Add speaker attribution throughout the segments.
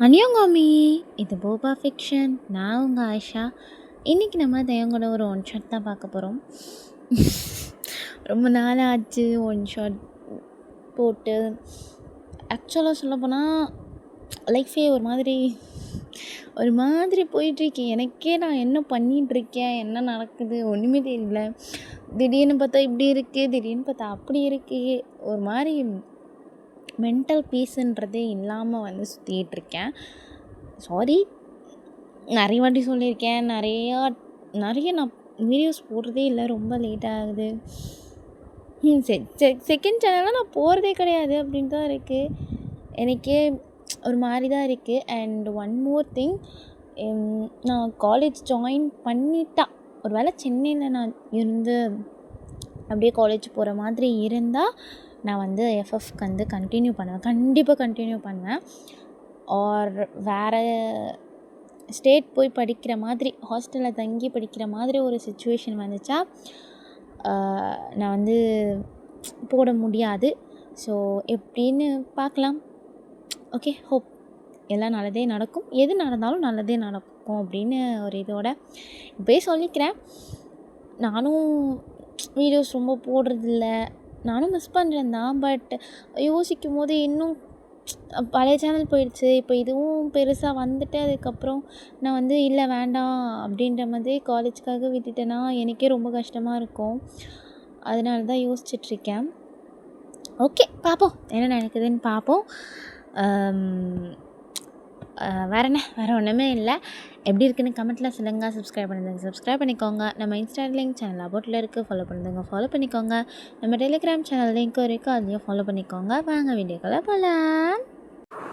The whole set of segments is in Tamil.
Speaker 1: அனியோங்காமி, இது போபா ஃபிக்ஷன். நான் உங்கள் ஆயிஷா. இன்றைக்கி நம்ம தயங்கோட ஒரு ஒன் ஷாட் தான் பார்க்க போகிறோம். ரொம்ப நாள் ஆச்சு ஒன் ஷாட் போட்டு. ஆக்சுவலாக சொல்லப்போனால் லைஃபே ஒரு மாதிரி போயிட்டுருக்கு. எனக்கே நான் என்ன பண்ணிகிட்ருக்கேன், என்ன நடக்குது ஒன்றுமே தெரியல. திடீர்னு பார்த்தா இப்படி இருக்குது, திடீர்னு பார்த்தா அப்படி இருக்குது. ஒரு மாதிரி மென்டல் பீஸுன்றதே இல்லாமல் சுற்றிக்கிட்ருக்கேன். சாரி, நிறைய வாட்டி சொல்லியிருக்கேன். நிறைய நான் வீடியோஸ் போடுறதே இல்லை, ரொம்ப லேட் ஆகுது. செகண்ட் சேனலாக நான் போகிறதே கிடையாது அப்படின்னு தான் இருக்குது. எனக்கே ஒரு மாதிரி தான் இருக்குது. அண்ட் ஒன் மோர் திங், நான் காலேஜ் ஜாயின் பண்ணிட்டா, ஒரு வேளை சென்னையில் நான் இருந்து அப்படியே காலேஜ் போகிற மாதிரி இருந்தால் நான் எஃப்எஃப்க்கு கண்டினியூ பண்ணுவேன். கண்டிப்பாக கண்டினியூ பண்ணுவேன். ஆர் வேறு ஸ்டேட் போய் படிக்கிற மாதிரி, ஹாஸ்டலில் தங்கி படிக்கிற மாதிரி ஒரு சுச்சுவேஷன் வந்துச்சா நான் போட முடியாது. ஸோ எப்படின்னு பார்க்கலாம். ஓகே, ஹோப் எல்லாம் நல்லதே நடக்கும். எது நடந்தாலும் நல்லதே நடக்கும் அப்படின்னு ஒரு இதோட இப்போயே சொல்லிக்கிறேன். நானும் வீடியோஸ் ரொம்ப போடுறதில்ல, நானும் மிஸ் பண்ணுறேன் தான். பட் யோசிக்கும் போது இன்னும் பழைய சேனல் போயிடுச்சு, இப்போ இதுவும் பெருசாக வந்துட்டு அதுக்கப்புறம் நான் இல்லை வேண்டாம் அப்படின்ற மாதிரி காலேஜுக்காக விட்டுட்டேன்னா எனக்கே ரொம்ப கஷ்டமாக இருக்கும். அதனால தான் யோசிச்சிட்ருக்கேன். ஓகே, பார்ப்போம் என்ன நடக்குதுன்னு பார்ப்போம். வேறு ஒன்றுமே இல்லை. எப்படி இருக்குன்னு கமெண்ட்டில் சொல்லுங்கள். சப்ஸ்கிரைப் பண்ணிக்கோங்க. நம்ம இன்ஸ்டா லிங்க் சேனல் அபவுட்டில் இருக்குது, ஃபாலோ பண்ணிக்கோங்க. நம்ம டெலிகிராம் சேனல் லிங்க்கும் இருக்குது, அதையும் ஃபாலோ பண்ணிக்கோங்க. வாங்க வீடியோக்களை போகலாம்.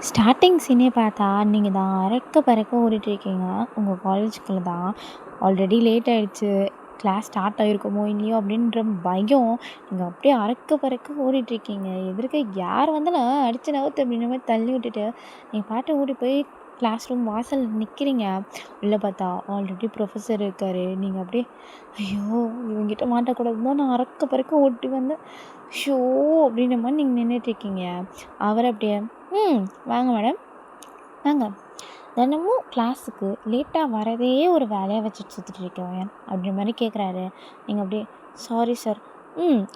Speaker 1: ஸ்டார்டிங் சீனே பார்த்தா நீங்கள் தான் அறக்க பறக்க ஓடிட்டுருக்கீங்க. உங்கள் காலேஜுக்குள்ளே தான் ஆல்ரெடி லேட் ஆகிடுச்சு, கிளாஸ் ஸ்டார்ட் ஆகிருக்குமோ இல்லையோ அப்படின்ற பயம். நீங்கள் அப்படியே அறக்க பறக்க ஓடிட்டுருக்கீங்க. எதிர்க்க யார் வந்தாலும் அடித்து நவுத்து அப்படின்ற மாதிரி தள்ளி விட்டுட்டு நீங்கள் பாட்டு ஓடி போய் கிளாஸ் ரூம் வாசல் நிற்கிறீங்க. உள்ளே பார்த்தா ஆல்ரெடி ப்ரொஃபஸர் இருக்கார். நீங்கள் அப்படியே ஐயோ இவங்கிட்ட மாட்டக்கூடாதுன்னு தான் நான் அறக்க பறக்க ஓட்டி வந்தேன், ஷோ அப்படின்ற மாதிரி நீங்கள் நின்றுட்டுருக்கீங்க. அவர் அப்படியே வாங்க மேடம் வாங்க, தினமும் கிளாஸுக்கு லேட்டாக வரதே ஒரு வேலையை வச்சுட்டு சுற்றிட்டு இருக்கேன் அப்படின்ற மாதிரி கேட்குறாரு. நீங்கள் அப்படியே சாரி சார்,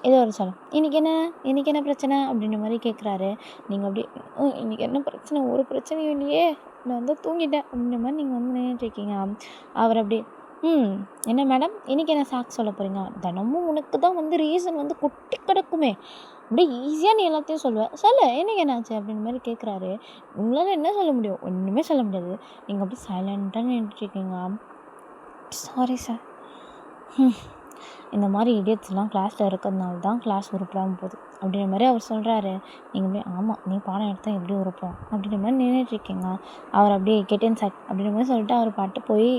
Speaker 1: ஏதோ ஒரு சொல்லும், இன்றைக்கி என்ன பிரச்சனை அப்படின்ற மாதிரி கேட்குறாரு. நீங்கள் அப்படியே இன்றைக்கி என்ன பிரச்சனை, ஒரு பிரச்சனையும் இல்லையே, நான் தூங்கிட்டேன் அப்படின்ற மாதிரி நீங்கள் நின்றுட்டுருக்கீங்க. அவர் அப்படியே என்ன மேடம் இன்றைக்கி என்ன சாக்கு சொல்ல போகிறீங்க, தினமும் உனக்கு தான் ரீசன் கொட்டி கிடக்குமே, அப்படியே ஈஸியாக நீ எல்லாத்தையும் சொல்ல இன்றைக்கி என்னாச்சு அப்படின்ற மாதிரி கேட்குறாரு. உங்களால் என்ன சொல்ல முடியும், ஒன்றுமே சொல்ல முடியாது. நீங்கள் அப்படியே சைலண்ட்டாக நின்றுட்டுருக்கீங்க. சாரி சார், இந்த மாதிரி இடியட்ஸ்லாம் கிளாஸில் இருக்கிறதுனால தான் கிளாஸ் உருப்படாமல் போகுது அப்படின்ற மாதிரி அவர் சொல்கிறாரு. நீங்கள் அப்படியே ஆமாம் நீ பாடம் எடுத்தால் எப்படி உருப்போம் அப்படின்ற மாதிரி நின்றுட்டுருக்கீங்க. அவர் அப்படியே கெட்டின் சாட் அப்படின்ற மாதிரி சொல்லிட்டு அவர் பாட்டு போய்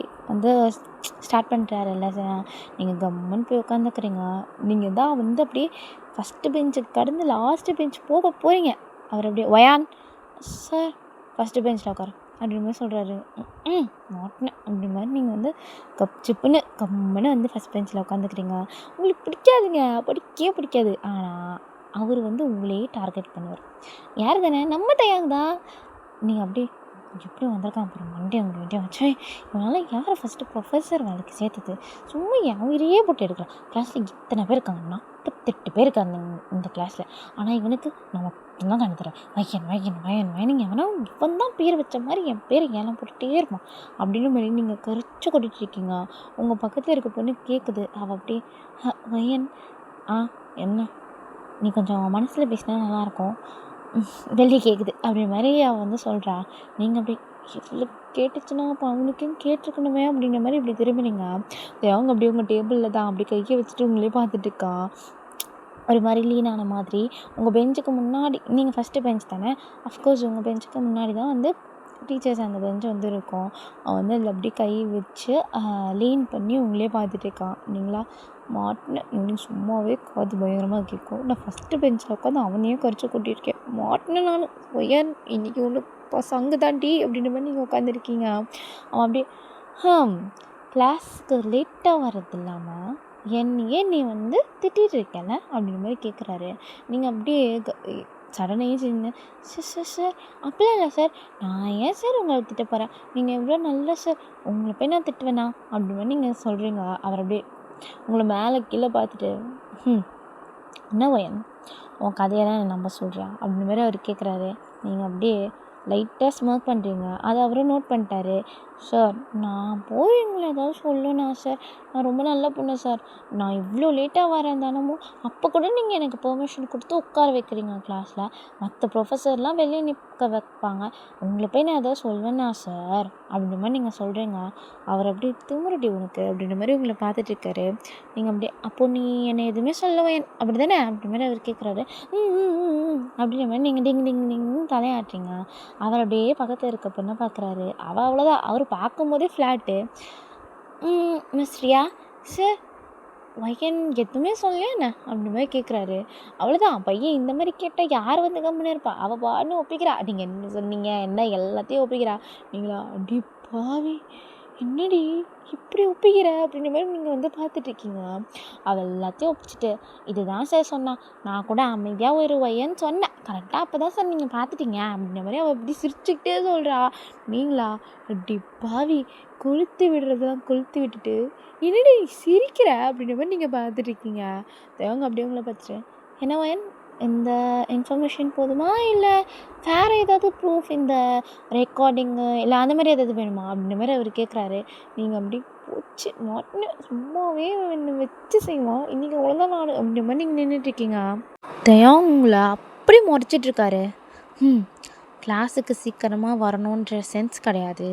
Speaker 1: ஸ்டார்ட் பண்ணுறாரு. இல்லை சார், நீங்கள் கம்முன்னு போய் உட்காந்துக்கிறீங்க. நீங்கள் தான் அப்படியே ஃபஸ்ட்டு பெஞ்சுக்கு கடந்து லாஸ்ட்டு பெஞ்ச் போக போகிறீங்க. அவர் அப்படியே ஒயான் சார் ஃபஸ்ட்டு பெஞ்சில் உட்கார அப்படின்ற மாதிரி சொல்கிறாரு. மாட்டினேன் அப்படின்ற மாதிரி நீங்கள் கம்முன்னு ஃபஸ்ட் பெஞ்சில் உட்காந்துக்கிறீங்க. உங்களுக்கு பிடிக்காதுங்க, படிக்கவே பிடிக்காது. ஆனால் அவர் உங்களையே டார்கெட் பண்ணுவார். யார் தானே, நம்ம தயாங்க தான். நீங்கள் அப்படியே எப்படி வந்திருக்கான் அப்புறம் மண்டே வச்சு இவனால் யாரை ஃபஸ்ட்டு ப்ரொஃபஸர் வேலைக்கு சேர்த்தது, சும்மா என் உயிரையே போட்டு எடுக்கலாம். கிளாஸில் இத்தனை பேர் இருக்காங்க, 48 பேர் இருக்காங்க இந்த கிளாஸில். ஆனால் இவனுக்கு நான் மட்டும்தான் கண்டுத்துறேன். வையன் எவனா இவன் தான் பேர் வச்ச மாதிரி என் பேர் ஏலம் போட்டுகிட்டே இருப்பான் அப்படின்னு மாதிரி நீங்கள் கரிச்சு கொட்டிட்டு இருக்கீங்க. உங்கள் பக்கத்தில் இருக்க பொண்ணு கேட்குது. அவள் அப்படியே வையன் என்ன நீ கொஞ்சம் மனசில் பேசினா நல்லாயிருக்கும், வெளியே கேட்குது அப்படின்ற மாதிரி அவள் சொல்கிறா. நீங்கள் அப்படி எவ்வளோ கேட்டுச்சுன்னா அப்போ அவனுக்கும் கேட்டிருக்கணுமே அப்படின்ற மாதிரி இப்படி திரும்பினீங்க. அவங்க அப்படியே உங்கள் டேபிளில் தான் அப்படி கையை வச்சுட்டு உங்களே பார்த்துட்டுருக்கா. ஒரு மாதிரி லீனான மாதிரி. உங்கள் பெஞ்சுக்கு முன்னாடி, நீங்கள் ஃபஸ்ட்டு பெஞ்ச் தானே, அஃப்கோர்ஸ் உங்கள் பெஞ்சுக்கு முன்னாடி தான் டீச்சர்ஸ் அந்த பெஞ்சு இருக்கும். அவன் அதில் அப்படியே கை வச்சு லீன் பண்ணி உங்களே பார்த்துட்டுருக்கான். நீங்களா மாட்டினேன், இன்னும் சும்மாவே காது பயங்கரமாக கேட்கும். நான் ஃபஸ்ட்டு பெஞ்சில் உட்காந்து அவனையே கரிச்சு கொட்டியிருக்கேன். மாட்டினேன் நான் ஒயன் இன்றைக்கி ஒன்று சங்கு தாண்டி அப்படின்ற மாதிரி நீங்கள் உட்காந்துருக்கீங்க. அவன் அப்படியே கிளாஸுக்கு லேட்டாக வர்றது இல்லாமல் என்னையே நீ திட்டிகிட்டு இருக்கல அப்படின்ற மாதிரி கேட்குறாரு. நீங்கள் அப்படியே சடனே நின்று, சார் சார் சார் அப்படிலாம் இல்லை சார், நான் ஏன் சார் உங்களை திட்ட போகிறேன், நீங்கள் எவ்வளோ நல்ல சார், உங்களை போய் நான் திட்டுவேண்ணா அப்படி மாதிரி நீங்கள் சொல்கிறீங்க. அவர் அப்படியே உங்களை மேலே கீழே பார்த்துட்டு, என்ன பையன் உன் கதையெல்லாம் நம்ப சொல்கிறியா அப்படின்ற மாதிரி அவர் கேட்குறாரு. நீங்கள் அப்படியே லைட்டாக ஸ்மோக் பண்ணுறீங்க. அதை அவரும் நோட் பண்ணிட்டாரு. சார் நான் போய் உங்களை ஏதாவது சொல்லணும்னா சார், நான் ரொம்ப நல்ல பொண்ணு சார், நான் இவ்வளோ லேட்டாக வரேன் தினமும், அப்போ கூட நீங்கள் எனக்கு பெர்மிஷன் கொடுத்து உட்கார வைக்கிறீங்க கிளாஸில், மற்ற ப்ரொஃபஸர்லாம் வெளியே நிற்க வைப்பாங்க, உங்களை போய் நான் ஏதாவது சொல்வேண்ணா சார் அப்படின்ற மாதிரி நீங்கள் சொல்கிறீங்க. அவர் அப்படி திமிருடி உனக்கு அப்படின்ற மாதிரி உங்களை பார்த்துட்டு இருக்காரு. நீங்கள் அப்படியே அப்போ நீ என்னை எதுவுமே சொல்லுவேன் அப்படி தானே அப்படின்ற மாதிரி அவர் கேட்குறாரு. அப்படின்ற மாதிரி நீங்கள் டிங் டிங் டிங்னு தலையாட்டுறீங்க. அவர் அப்படியே பக்கத்தில் இருக்க பொண்ணை பார்க்குறாரு. அவள் அவ்வளோதான், அவர் பார்க்கும்போதே ஃப்ளாட்டு. மிஸ் ரியா சார் பையன் எதுவுமே சொல்லலையா என்ன அப்படின்ற மாதிரி கேட்குறாரு. அவ்வளோதான், பையன் இந்த மாதிரி கேட்டால் யார் வந்து கம்முன்னு இருப்பா, அவள் பான்னு ஒப்பிக்கிறா. நீங்கள் என்ன சொன்னீங்க என்ன எல்லாத்தையும் ஒப்பிக்கிறா. நீங்களா அடி பாவி என்னடி இப்படி ஒப்பிக்கிற அப்படின்ற மாதிரி நீங்கள் வந்து பார்த்துட்ருக்கீங்க. அவள் எல்லாத்தையும் ஒப்பிச்சிட்டு, இதுதான் சார் சொன்னான், நான் கூட அமைதியாக ஒரு வையன்னு சொன்னேன், கரெக்டாக அப்போ தான் சார் நீங்கள் பார்த்துட்டீங்க அப்படின்ற மாதிரி அவள் இப்படி சிரிச்சுக்கிட்டே சொல்கிறா. நீங்களா அப்படி பாவி கொளுத்து விடுறதுலாம் கொளுத்து விட்டுட்டு என்னடி சிரிக்கிற அப்படின்ற மாதிரி நீங்கள் பார்த்துட்ருக்கீங்க. தேவங்க அப்படியே உங்களை பார்த்துட்டு, என்ன வயன் இந்த இன்ஃபர்மேஷன் போதுமா இல்லை வேறு ஏதாவது ப்ரூஃப், இந்த ரெக்கார்டிங்கு இல்லை அந்த மாதிரி ஏதாவது வேணுமா அப்படின்ற மாதிரி அவர் கேட்குறாரு. நீங்கள் அப்படி போச்சு மாட்டினு சும்மாவே என்னை வச்சு செய்வோம் இன்றைக்கி ஒழுங்கா நாடு அப்படின்ற மாதிரி நீங்கள் நின்றுட்டுருக்கீங்க. தயம் உங்களை அப்படி முறைச்சிட்ருக்காரு. கிளாஸுக்கு சீக்கிரமாக வரணுன்ற சென்ஸ் கிடையாது,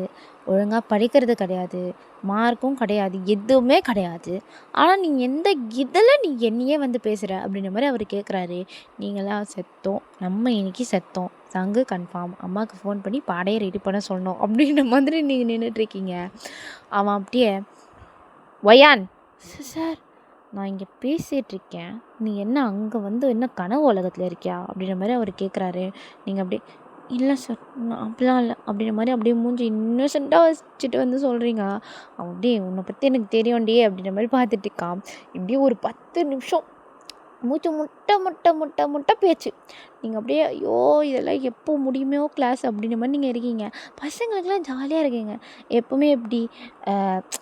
Speaker 1: ஒழுங்காக படிக்கிறது கிடையாது, மார்க்கும் கிடையாது, எதுவுமே கிடையாது. ஆனால் நீ எந்த இதில் நீ என்னையே வந்து பேசுகிற அப்படின்ற மாதிரி அவர் கேட்குறாரு. நீங்களாம் செத்தோம், நம்ம இன்னைக்கு செத்தோம், சங்கு கன்ஃபார்ம், அம்மாவுக்கு ஃபோன் பண்ணி பாடையை ரெடி பண்ண சொல்லணும் அப்படின்ற மாதிரி நீங்கள் நின்றுட்டுருக்கீங்க. அவன் அப்படியே வயான் சார் நான் இங்கே பேசிகிட்ருக்கேன், நீ என்ன அங்கே வந்து என்ன கனவு உலகத்தில் இருக்கியா அப்படின்ற மாதிரி அவர் கேட்குறாரு. நீங்கள் அப்படியே இல்லை சார் நான் அப்படிலாம் இல்லை அப்படின்ற மாதிரி அப்படியே மூஞ்சி இன்னோசென்ட்டாக வச்சுட்டு வந்து சொல்கிறீங்க. அவன் அப்படியே உன்னை பற்றி எனக்கு தெரியும்டி அப்படின்ற மாதிரி பார்த்துட்டு இருக்கான். இப்படியே ஒரு 10 நிமிஷம் மூச்சு முட்டை முட்டை முட்டை முட்டை பேச்சு. நீங்கள் அப்படியே ஐயோ இதெல்லாம் எப்போ முடியுமோ கிளாஸ் அப்படின்ற மாதிரி நீங்கள் இருக்கீங்க. பசங்களுக்கெல்லாம் ஜாலியாக இருக்கீங்க எப்போவுமே. எப்படி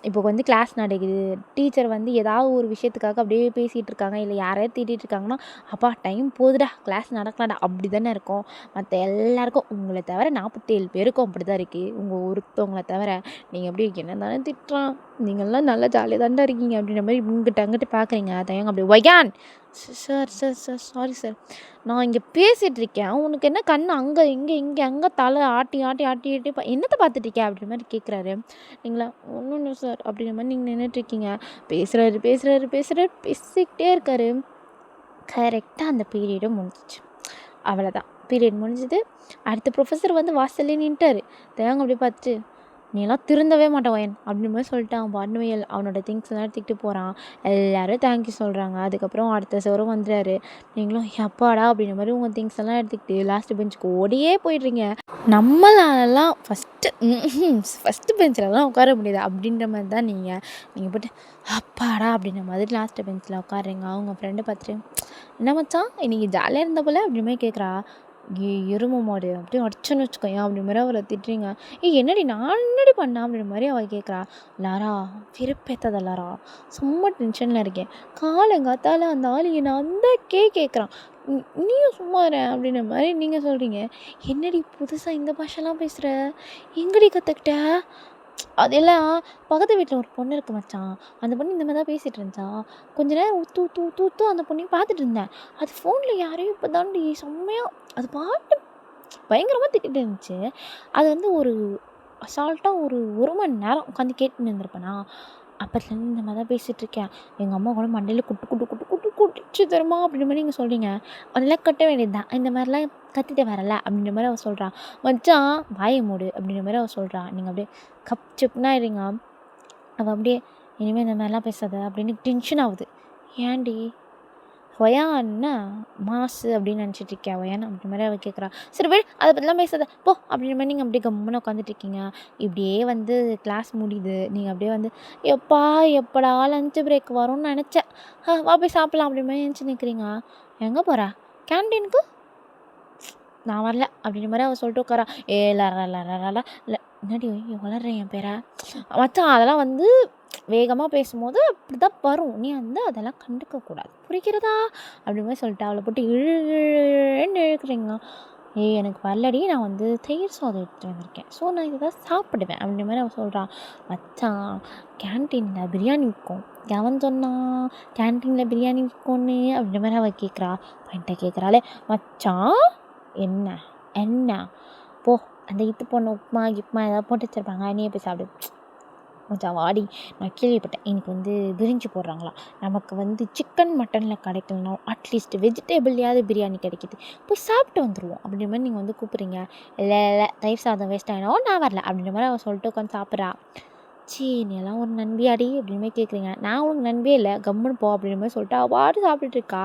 Speaker 1: இப்போ வந்து கிளாஸ் நடக்குது, டீச்சர் வந்து ஏதாவது ஒரு விஷயத்துக்காக அப்படியே பேசிகிட்டு இருக்காங்க, இல்லை யாரையாவது திட்டிகிட்டு இருக்காங்கன்னா, அப்பா டைம் போகுதுடா கிளாஸ் நடக்கலாம்டா அப்படி தானே இருக்கும். மற்ற எல்லாருக்கும் உங்களை தவிர 47 பேருக்கும் அப்படி தான் இருக்குது. உங்கள் ஒருத்தவங்களை தவிர நீங்கள் அப்படியே என்ன தானே திட்டுறான், நீங்கள்லாம் நல்லா ஜாலியாக தாண்டா இருக்கீங்க அப்படின்ற மாதிரி இங்கிட்ட அங்கிட்ட பார்க்குறீங்க. தயங்க அப்படி வயான் sir sir sir sorry sir நான் இங்கே பேசிகிட்டு இருக்கேன், உனக்கு என்ன கண் அங்கே இங்கே அங்கே தலை ஆட்டி ஆட்டி ஆட்டி ஆட்டி என்னத்தை பார்த்துட்ருக்கேன் அப்படின்ற மாதிரி கேட்குறாரு. நீங்களா ஒன்றும் இல்லை சார் அப்படின்ற மாதிரி நீங்கள் நின்றுட்டுருக்கீங்க. பேசிக்கிட்டே இருக்காரு. கரெக்டாக அந்த பீரியடும் முடிஞ்சிச்சு. அவ்வளோதான், பீரியட் முடிஞ்சது. அடுத்த ப்ரொஃபஸர் வந்து வாசல்லே நின்ட்டார். தேவங்க அப்படி பார்த்துட்டு, நீ எல்லாம் திருந்தவே மாட்டேன் வயன் அப்படின்ற மாதிரி சொல்லிட்டு அவன் பாட்டுமே அவனோட திங்ஸ் எல்லாம் எடுத்துக்கிட்டு போகிறான். எல்லோரும் தேங்க்யூ சொல்கிறாங்க. அதுக்கப்புறம் அடுத்த சவரும் வந்துடுறாரு. நீங்களும் எப்பாடா அப்படின்ற மாதிரி உங்கள் திங்ஸ் எல்லாம் எடுத்துக்கிட்டு லாஸ்ட் பெஞ்சுக்கு ஓடியே போயிடுறீங்க. நம்மளாலலாம் ஃபஸ்ட்டு பெஞ்சிலலாம் உட்கார முடியாது அப்படின்ற மாதிரி தான் நீங்கள் போட்டு அப்பாடா அப்படின்ற மாதிரி லாஸ்ட்டு பெஞ்சில் உட்காடுறீங்க. அவங்க ஃப்ரெண்டை பார்த்துட்டு, என்ன மச்சான் இன்றைக்கி ஜாலியாக இருந்த போல் அப்படின்ற மாதிரி கேட்குறா. எரும மாடு அப்படியே அடிச்சோன்னு வச்சுக்கோயேன் அப்படின்ற மாதிரி அவரை திட்டுறீங்க. என்னடி நான் என்னடி பண்ணேன் அப்படின்ற மாதிரி அவள் கேட்குறா. லாரா விருப்பேற்றாத லாரா, சும்மா டென்ஷனில் இருக்கேன், காலங்காத்தால் அந்த ஆள் என்னை அந்த கேட்குறான், நீயும் சும்மா இரு அப்படின்ற மாதிரி நீங்கள் சொல்கிறீங்க. என்னடி புதுசாக இந்த பாஷெல்லாம் பேசுகிற, எங்கடி கற்றுக்கிட்ட? அதெல்லாம் பக்கத்து வீட்டில் ஒரு பொண்ணு இருக்குது மச்சான், அந்த பொண்ணு இந்த மாதிரி தான் பேசிகிட்டு இருந்துச்சா, கொஞ்ச நேரம் ஊற்று ஊற்று ஊற்று ஊற்று அந்த பொண்ணையும் பார்த்துட்டு இருந்தேன். அது ஃபோனில் யாரையும் இப்போ தாண்டி செம்மையாக அது பாட்டு பயங்கரமாக திட்டிகிட்டு இருந்துச்சு. அது வந்து ஒரு அசால்ட்டாக ஒரு மணி நேரம் உட்காந்து கேட்டுன்னு இருந்திருப்பேனா. அப்போத்துலேருந்து இந்த மாதிரி தான் பேசிகிட்ருக்கேன். எங்கள் அம்மா கூட மண்டையில் குட்டு குட்டு குட்டு குட்டு குட்டிச்சு தருமா அப்படின்ற மாதிரி நீங்கள் சொல்கிறீங்க. அதெல்லாம் கட்ட வேண்டியது தான், இந்த மாதிரிலாம் கத்திட்டு வரல அப்படின்ற மாதிரி அவள் சொல்கிறான். மச்சான் வாயை மூடு அப்படின்ற மாதிரி அவள் சொல்கிறா. நீங்கள் அப்படியே கப் சிப்னா இருங்க. அவள் அப்படியே இனிமேல் இந்த மாதிரிலாம் பேசாத அப்படின்னு டென்ஷன் ஆகுது. ஏன்டி ஒயான்னா மாசு அப்படின்னு நினச்சிட்டு இருக்கேன் ஒயான் அப்படின்ற மாதிரி அவள் கேட்குறா. சரி போய் அதை பற்றிலாம் பேசாத போ அப்படின்ற மாதிரி நீங்கள் அப்படியே கம்முன்னு உட்காந்துட்ருக்கீங்க. இப்படியே வந்து கிளாஸ் முடியுது. நீங்கள் அப்படியே வந்து எப்படா லஞ்ச் பிரேக் வரும்னு நினச்சேன், வா போய் சாப்பிட்லாம் அப்படின்ற மாதிரி நினச்சி நிற்கிறீங்க. எங்கே போகிற? கேன்டீனுக்கு? நான் வரல அப்படின்ற மாதிரி அவள் சொல்லிட்டு உட்காரா. ஏ லரலரலா இல்லை என்னடி வளர்றேன் என் பேரை மச்சான். அதெல்லாம் வந்து வேகமாக பேசும்போது அப்படி தான் வரும். நீ வந்து அதெல்லாம் கண்டுக்கக்கூடாது புரிகிறதா அப்படி மாதிரி சொல்லிட்டு அவளை போட்டு இழுன்னு இழுக்கிறீங்க. எனக்கு வரலடி, நான் வந்து தயிர் சாதம் எடுத்துகிட்டு வந்திருக்கேன், ஸோ நான் இதை தான் சாப்பிடுவேன் அப்படின்ற மாதிரி அவள் சொல்கிறான். மச்சான் கேன்டீனில் பிரியாணி விற்கும், எவன் சொன்னான் கேன்டீனில் பிரியாணி விற்கும்னு அப்படின்ற மாதிரி அவள் கேட்குறா. பையன்ட்ட கேட்குறாளே மச்சான் என்ன என்ன போ அந்த இது பொண்ணு உப்புமா கிப்மா ஏதாவது போட்டு வச்சுருப்பாங்க, நீயே போய் சாப்பிடு. மச்சான் வாடி, நான் கேள்விப்பட்டேன் இன்னைக்கு வந்து பிரிஞ்சு போடுறாங்களா, நமக்கு வந்து சிக்கன் மட்டனில் கிடைக்கலனா அட்லீஸ்ட் வெஜிடேபிள்லையாவது பிரியாணி கிடைக்கிது, போய் சாப்பிட்டு வந்துடுவோம் அப்படின்ற மாதிரி நீங்கள் வந்து கூப்பிட்றீங்க. இல்லை இல்லை தயிர் சாதம் வேஸ்ட் ஆகிடும், நான் வரல அப்படின்ற மாதிரி அவள் சொல்லிட்டு உட்காந்து சாப்பிட்றா. சீ நீ எல்லாம் ஒரு நண்பியாடி அப்படின்னு மாதிரி கேட்குறீங்க. நான் உனக்கு நண்பியே இல்லை, கம்முன்னு போ அப்படின்ற மாதிரி சொல்லிட்டு அவள் பாட்டு சாப்பிட்டுட்டு இருக்கா.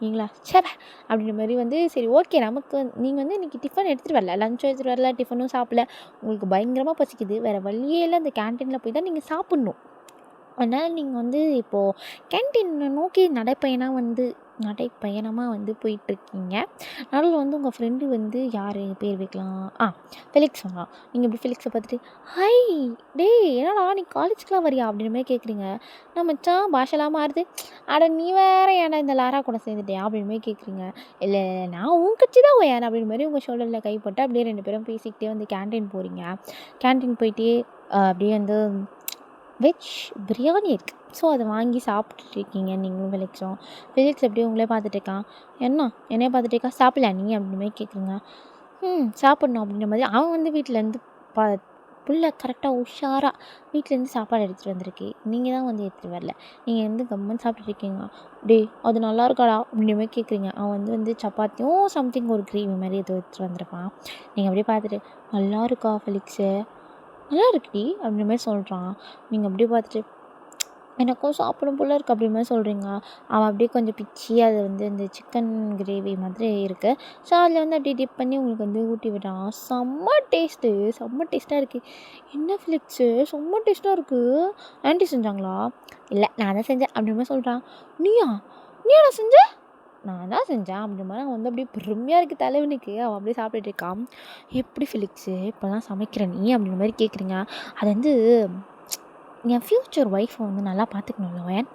Speaker 1: நீங்களா சேப்ப அப்படின்ற மாதிரி வந்து சரி ஓகே, நமக்கு நீங்கள் வந்து இன்றைக்கி டிஃபன் எடுத்துகிட்டு வரல, லஞ்சும் எடுத்துகிட்டு வரல, டிஃபனும் சாப்பிடல, உங்களுக்கு பயங்கரமாக பசிக்குது, வேறு வழியே இல்லை, அந்த கேன்டீனில் போய் தான் நீங்கள் சாப்பிட்ணும். அதனால் நீங்கள் வந்து இப்போது கேன்டீனை நோக்கி நடைப்பயணமாக வந்து போயிட்டுருக்கீங்க. நடுவில் வந்து உங்கள் ஃப்ரெண்டு வந்து யார் பேர் வைக்கலாம், ஃபெலிக்ஸ் சொன்னான். நீங்கள் இப்படி ஃபெலிக்ஸை பார்த்துட்டு ஹை டேய் என்னடா நீ காலேஜுக்குலாம் வரியா அப்படின்ற மாதிரி கேட்குறீங்க. நான் மச்சான் பாஷெல்லாம் மாறுது, அட நீ வேறு ஏன்டா இந்த லாரா கூட சேர்ந்துட்டியா அப்படின்ற மாதிரி கேட்குறீங்க. இல்லை நான் உன் கட்சி தான் ஏன் அப்படின்ற மாதிரி உங்கள் ஷோல்டரில் கை போட்டு அப்படியே 2 பேரும் பேசிக்கிட்டே வந்து கேன்டீன் போகிறீங்க. கேன்டீன் போயிட்டே அப்படியே வந்து வெஜ் பிரியாணி இருக்குது, ஸோ அதை வாங்கி சாப்பிட்டுருக்கீங்க நீங்களும் ஃபெலிக்ஸும். ஃபெலிக்ஸ் அப்படியே உங்களே பார்த்துட்டு இருக்கான். என்னைய பார்த்துட்டு இருக்கா, சாப்பிடல நீ அப்படின்ற மாதிரி கேட்குறீங்க. சாப்பிட்ணும் அப்படின்ற மாதிரி அவன் வந்து வீட்டிலேருந்து புள்ள கரெக்டாக உஷாராக வீட்டிலேருந்து சாப்பாடு எடுத்துகிட்டு வந்திருக்கு, நீங்கள் தான் வந்து எடுத்துகிட்டு வரல, நீங்கள் வந்து கம்மன் சாப்பிட்டுருக்கீங்க. டே அது நல்லா இருக்காடா அப்படின்ற மாதிரி கேட்குறீங்க. அவன் வந்து சப்பாத்தியும் சம்திங் ஒரு கிரேவி மாதிரி எதுவும் எடுத்துகிட்டு வந்திருப்பான். நீங்கள் அப்படியே பார்த்துட்டு நல்லா இருக்கா ஃபெலிக்ஸு, நல்லா இருக்குடி அப்படின்ற மாதிரி சொல்கிறான். நீங்கள் அப்படியே பார்த்துட்டு எனக்கும் சாப்பிடும் போல இருக்குது அப்படி மாதிரி சொல்கிறீங்க. அவன் அப்படியே கொஞ்சம் பிச்சு அது வந்து இந்த சிக்கன் கிரேவி மாதிரி இருக்குது, ஸோ அதில் வந்து அப்படியே டிப் பண்ணி உங்களுக்கு வந்து ஊட்டி விடான். செம்ம டேஸ்ட்டாக இருக்குது. என்ன ஃபிலிக்ஸு செம்ம டேஸ்ட்டாக இருக்குது, ஆன்ட்டி செஞ்சாங்களா? இல்லை நான் தான் செஞ்சேன் அப்படின்ற மாதிரி சொல்கிறான். நீயாடா செஞ்ச? நான் தான் செஞ்சேன் அப்படின்ற மாதிரி அவன் வந்து அப்படியே பெருமையாக இருக்குது தலைவனுக்கு. அவன் அப்படியே சாப்பிட்டுட்டு இருக்கான். எப்படி ஃபிலிக்ஸு இப்போ தான் சமைக்கிற நீ அப்படின்ற மாதிரி கேட்குறீங்க. அது வந்து என் ஃப்யூச்சர் ஒய்ஃபை வந்து நல்லா பார்த்துக்கணும்ல வயன்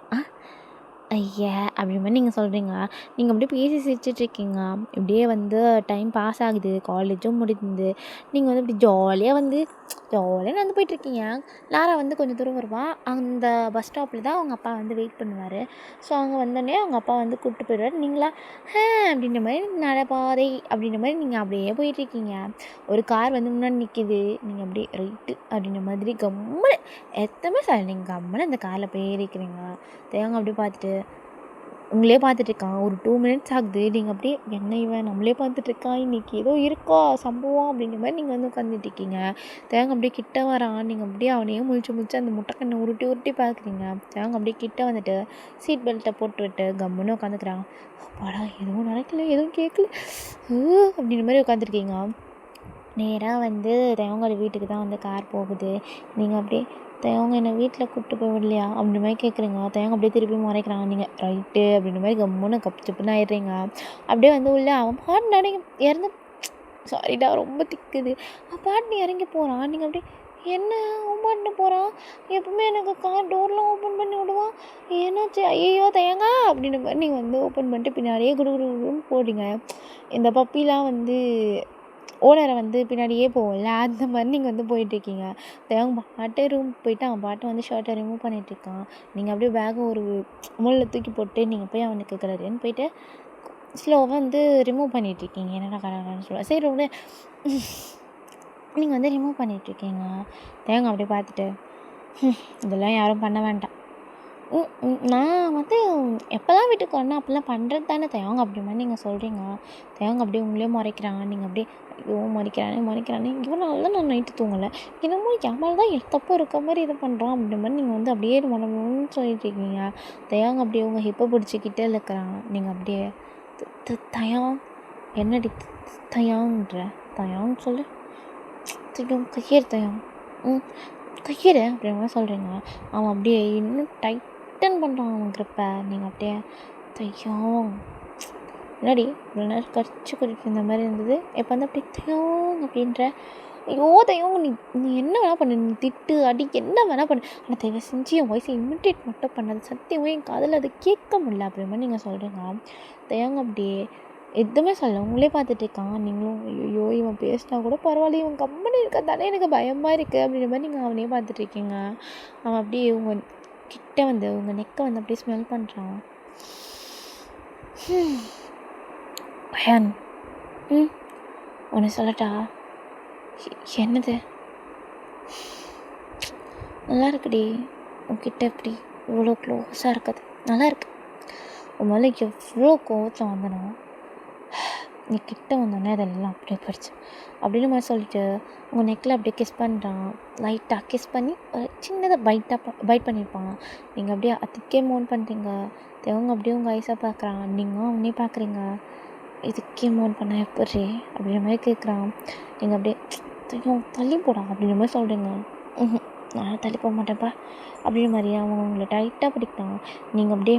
Speaker 1: ஐயா அப்படின்ற மாதிரி நீங்கள் சொல்கிறீங்க. நீங்கள் அப்படியே பேசி சிரிச்சிட்ருக்கீங்க. இப்படியே வந்து டைம் பாஸ் ஆகுது, காலேஜும் முடிந்து நீங்கள் வந்து இப்படி ஜாலியாக நடந்து போயிட்டுருக்கீங்க. லாரா வந்து கொஞ்சம் தூரம் வருவா. அந்த பஸ் ஸ்டாப்பில் தான் அவங்க அப்பா வந்து வெயிட் பண்ணுவார். ஸோ அங்கே வந்தோடனே அவங்க அப்பா வந்து கூப்பிட்டு போயிடுவார். நீங்களா அப்படின்ற மாதிரி நடப்பாதை அப்படின்ற மாதிரி நீங்கள் அப்படியே போயிட்டுருக்கீங்க. ஒரு கார் வந்து முன்னாடி நிற்கிது, நீங்கள் அப்படியே ரைட்டு அப்படின்ற மாதிரி கம்முன்னு எத்தனை சார் நீங்கள் கம்முன்னு அந்த காரில் போய் ஏறிக்கிறீங்க. தேவங்க அப்படியே பார்த்துட்டு உங்களே பார்த்துட்ருக்கான். ஒரு 2 மினிட்ஸ் ஆகுது. நீங்கள் அப்படியே என்ன இவன் நம்மளே பார்த்துட்ருக்கான், இன்றைக்கி ஏதோ இருக்கா சம்பவம் அப்படின்ற மாதிரி நீங்கள் வந்து உட்காந்துட்ருக்கீங்க. தேவங்க அப்படியே கிட்ட வரான். நீங்கள் அப்படியே அவனையே முழிச்சு அந்த முட்டைக்கண்ணை உருட்டி பார்க்குறீங்க. தேவங்க அப்படியே கிட்ட வந்துட்டு சீட் பெல்ட்டை போட்டுவிட்டு கம்முன்னு உட்காந்துக்கிறான். அப்பாடா எதுவும் நடக்கல, எதுவும் கேட்கல அப்படின்ற மாதிரி உட்காந்துருக்கீங்க. நேராக வந்து தேவங்களோட வீட்டுக்கு தான் வந்து கார் போகுது. நீங்கள் அப்படியே தேவங்க என்னை வீட்டில் கூப்பிட்டு போய் விடலையா அப்படின்ற மாதிரி கேட்குறீங்க. தேவங்க அப்படியே திருப்பி முறைக்கிறாங்க. நீங்கள் ரைட்டு அப்படின்ற மாதிரி கம்முன்னு கப்புன்னு ஆயிடுறீங்க. அப்படியே வந்து உள்ளே அவன் பாட்டு இறந்து சாரிடா ரொம்ப திக்குது, பாட்டு இறங்கி போகிறான். நீங்கள் அப்படியே என்ன அவன் பாட்டுன்னு போகிறான், எப்பவுமே எனக்கு கார் டோர்லாம் ஓப்பன் பண்ணி விடுவான், என்னாச்சு ஐயோ தயங்கா அப்படின்ற மாதிரி நீங்கள் வந்து ஓப்பன் பண்ணிட்டு பின்னாடியே குடுன்னு போடுங்க. இந்த பப்பிலாம் வந்து ஓனரை வந்து பின்னாடியே போவோம்ல, அந்த மாதிரி நீங்கள் வந்து போயிட்டுருக்கீங்க. தேவங்க பாட்டு ரூம் போயிட்டு அவன் பாட்டு வந்து ஷர்ட்டை ரிமூவ் பண்ணிகிட்ருக்கான். நீங்கள் அப்படியே பேகை ஒரு முள்ளில் தூக்கி போட்டு நீங்கள் போய் அவனுக்கு கலருன்னு போயிட்டு ஸ்லோவாக வந்து ரிமூவ் பண்ணிகிட்ருக்கீங்க. என்னடா கலரான்னு சொல்லுவேன், சரி ரொம்ப நீங்கள் வந்து ரிமூவ் பண்ணிகிட்ருக்கீங்க. தேவங்க அப்படியே பார்த்துட்டு இதெல்லாம் யாரும் பண்ண வேண்டாம், நான் வந்து எப்போல்லாம் வீட்டுக்கு வரணும் அப்போல்லாம் பண்ணுறது தானே தேவங்க அப்படி மாதிரி நீங்கள் சொல்கிறீங்க. தேவங்க அப்படியே உங்களே முறைக்கிறாங்க. நீங்கள் அப்படியே ஐயோ முறைக்கிறானே இவனால நான் நைட்டு தூங்கலை, என்னமோ என் தான் தப்பு இருக்க மாதிரி இது பண்ணுறான் அப்படின்ற மாதிரி நீங்கள் வந்து அப்படியே மனமுன்னு சொல்லிட்டு இருக்கீங்க. தேவங்க அப்படியே உங்கள் ஹிப்பை பிடிச்சிக்கிட்டே இருக்கிறாங்க. நீங்கள் அப்படியே தயம் என்னடி தயாங்கிற தயான்னு சொல்லு கையேறு தயம் கையேறு அப்படின்ற மாதிரி சொல்கிறீங்க. அவன் அப்படியே இன்னும் டைட்டன் பண்ணுறான் அவன் கிரிப்பை. நீங்கள் அப்படியே தையம் முன்னாடி இவ்வளோ நேரம் கரிச்சு கொட்டிட்டு இருந்த மாதிரி இருந்தது. இப்போ வந்து அப்படி தயோங் அப்படின்ற. ஐயோ தயோங், நீ நீ என்ன வேணால் பண்ணு, நீ திட்டு அடி என்ன வேணால் பண்ணு, ஆனால் தயவு செஞ்சு என் வாய்ஸை இமிட்டேட் மட்டும் பண்ணாது, சத்தியமாக என் காதில் அது கேட்க முடியல அப்படிமா நீங்கள் சொல்கிறீங்க. தயோங் அப்படியே எதுவுமே சொல்ல உங்களே பார்த்துட்டு இருக்கான். நீங்களும் ஐயோ இவன் பேசினா கூட பரவாயில்ல, இவன் கம்பெனி இருக்கா தானே எனக்கு பயமாக இருக்குது அப்படின்ற மாதிரி நீங்கள் அவனே பார்த்துட்ருக்கீங்க. அவன் அப்படியே உங்கள் கிட்ட வந்து உங்கள் நெக்கை வந்து அப்படியே ஸ்மெல் பண்ணுறான். பயான், ஒன்று சொல்லட்டா? என்னது? நல்லா இருக்குடி உன்கிட்ட எப்படி இவ்வளோ க்ளோஸாக இருக்குது, நல்லா இருக்கு. உன் மேலே எவ்வளோ கோவத்தில் வந்தனோ நீ கிட்ட வந்தோடனே அதெல்லாம் அப்படியே போயிடுச்சு அப்படின்னு மாதிரி சொல்லிட்டு உங்கள் நெக்கில் அப்படியே கிஸ் பண்ணுறான். லைட்டாக கிஸ் பண்ணி ஒரு சின்னதாக பைட் பண்ணியிருப்பான். நீங்கள் அப்படியே அதுக்கே மோன் பண்ணுறீங்க. தேவங்க அப்படியே உங்கள் ஐஸாக பார்க்குறான், நீங்கள் அவனே பார்க்குறீங்க. இதுக்கே மோன் பண்ண எப்படி அப்படின்ற மாதிரி கேட்குறான். நீங்கள் அப்படியே தள்ளி போடா அப்படின்ற மாதிரி சொல்கிறீங்க. நான் தள்ளி போக மாட்டேன்ப்பா அப்படின்ற மாதிரி அவன் உங்களை டைட்டாக பிடிக்கிறான். நீங்கள் அப்படியே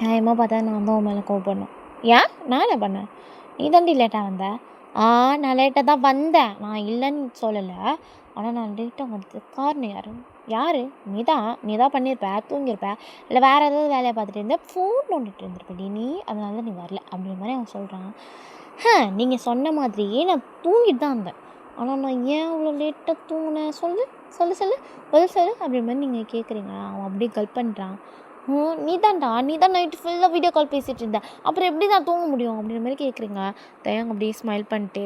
Speaker 1: நியாயமாக பார்த்தா நான் தான் உன் மேலே கோவப்படணும். ஏன் நான் என்ன பண்ணேன்? நீ தாண்டி லேட்டாக வந்த. நான் லேட்டாக தான் வந்தேன், நான் இல்லைன்னு சொல்லலை. ஆனால் நான் லேட்டாக வந்தது காரணம் யார்? நீ தான் பண்ணியிருப்ப, தூங்கியிருப்ப, இல்லை வேறு ஏதாவது வேலையை பார்த்துட்டு இருந்த, ஃபோன் நோண்டிட்டு இருந்திருப்படி நீ, அதனால தான் நீ வரல அப்படின்ற மாதிரி அவன் சொல்கிறான். நீங்கள் சொன்ன மாதிரியே நான் தூங்கிட்டு தான் இருந்தேன், ஆனால் நான் ஏன் அவ்வளோ லேட்டாக தூங்கினேன்? சொல்லு பதில் சொல்லு அப்படின்ற மாதிரி நீங்கள் கேட்குறீங்க. அவன் அப்படியே கல் பண்ணுறான். நீ தான் நைட்டு ஃபுல்லாக வீடியோ கால் பேசிகிட்டு இருந்தேன், அப்புறம் எப்படி தான் தூங்க முடியும் அப்படின்ற மாதிரி கேட்குறீங்க. தயங்க அப்படியே ஸ்மைல் பண்ணிட்டு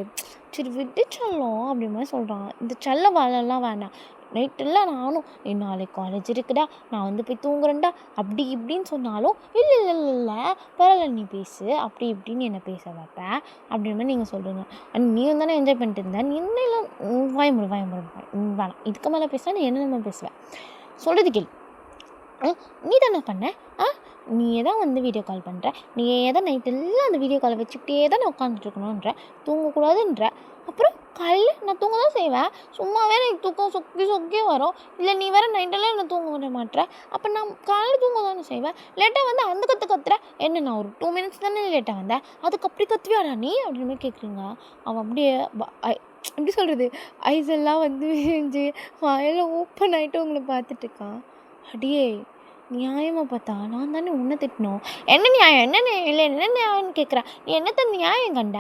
Speaker 1: சரி விட்டு சொல்லும் அப்படின்ற மாதிரி சொல்கிறான். இந்த செல்ல வேலைலாம் வேண்டாம், நைட்டெல்லாம் நானும் நாளைக்கு காலேஜ் இருக்குடா, நான் வந்து போய் தூங்குறேன்டா அப்படி இப்படின்னு சொன்னாலும் இல்லை பரவாயில்ல நீ பேசு அப்படி இப்படின்னு என்னை பேச வைப்பேன் அப்படின்ற மாதிரி நீங்கள் சொல்கிறீங்க. அண்ட் நீயும் தானே என்ஜாய் பண்ணிட்டு இருந்தேன், நீ இன்னும் வாயமுறை வேணாம், இதுக்கு மேலே பேசினா நீ என்ன பேசுவேன், சொல்கிறது கேள். நீ தானே பண்ண, நீயே தான் வந்து வீடியோ கால் பண்ணுற, நீயே தான் நைட்டெல்லாம் அந்த வீடியோ காலை வச்சுக்கிட்டே தான் நான் உட்காந்துட்ருக்கணுன்ற, தூங்கக்கூடாதுன்ற, அப்புறம் காலையில் நான் தூங்க தான் செய்வேன், சும்மாவே எனக்கு தூக்கம் சொக்கே வரும், இல்லை நீ வேறு நைட்டெல்லாம் என்னை தூங்க விட மாட்டேற, அப்போ நான் காலையில் தூங்க தானே செய்வேன், லேட்டாக வந்து அந்த கத்துற என்ன, நான் ஒரு 2 minutes தானே லேட்டாக வந்தேன், அதுக்கு அப்படி கத்துவியாடா நீ அப்படின்னு மாதிரி கேட்குறீங்க. அவன் அப்படியே எப்படி சொல்கிறது, ஐஸ் எல்லாம் வந்து விரிஞ்சு வாயில் ஓப்பன் ஆகிட்டு உங்களை பார்த்துட்ருக்கான். அடியே நியாயமாக பார்த்தா நான் தானே உன்னை திட்டணும், என்ன நியாயம்னு கேட்குறேன், நீ என்னத்த நியாயம் கண்ட?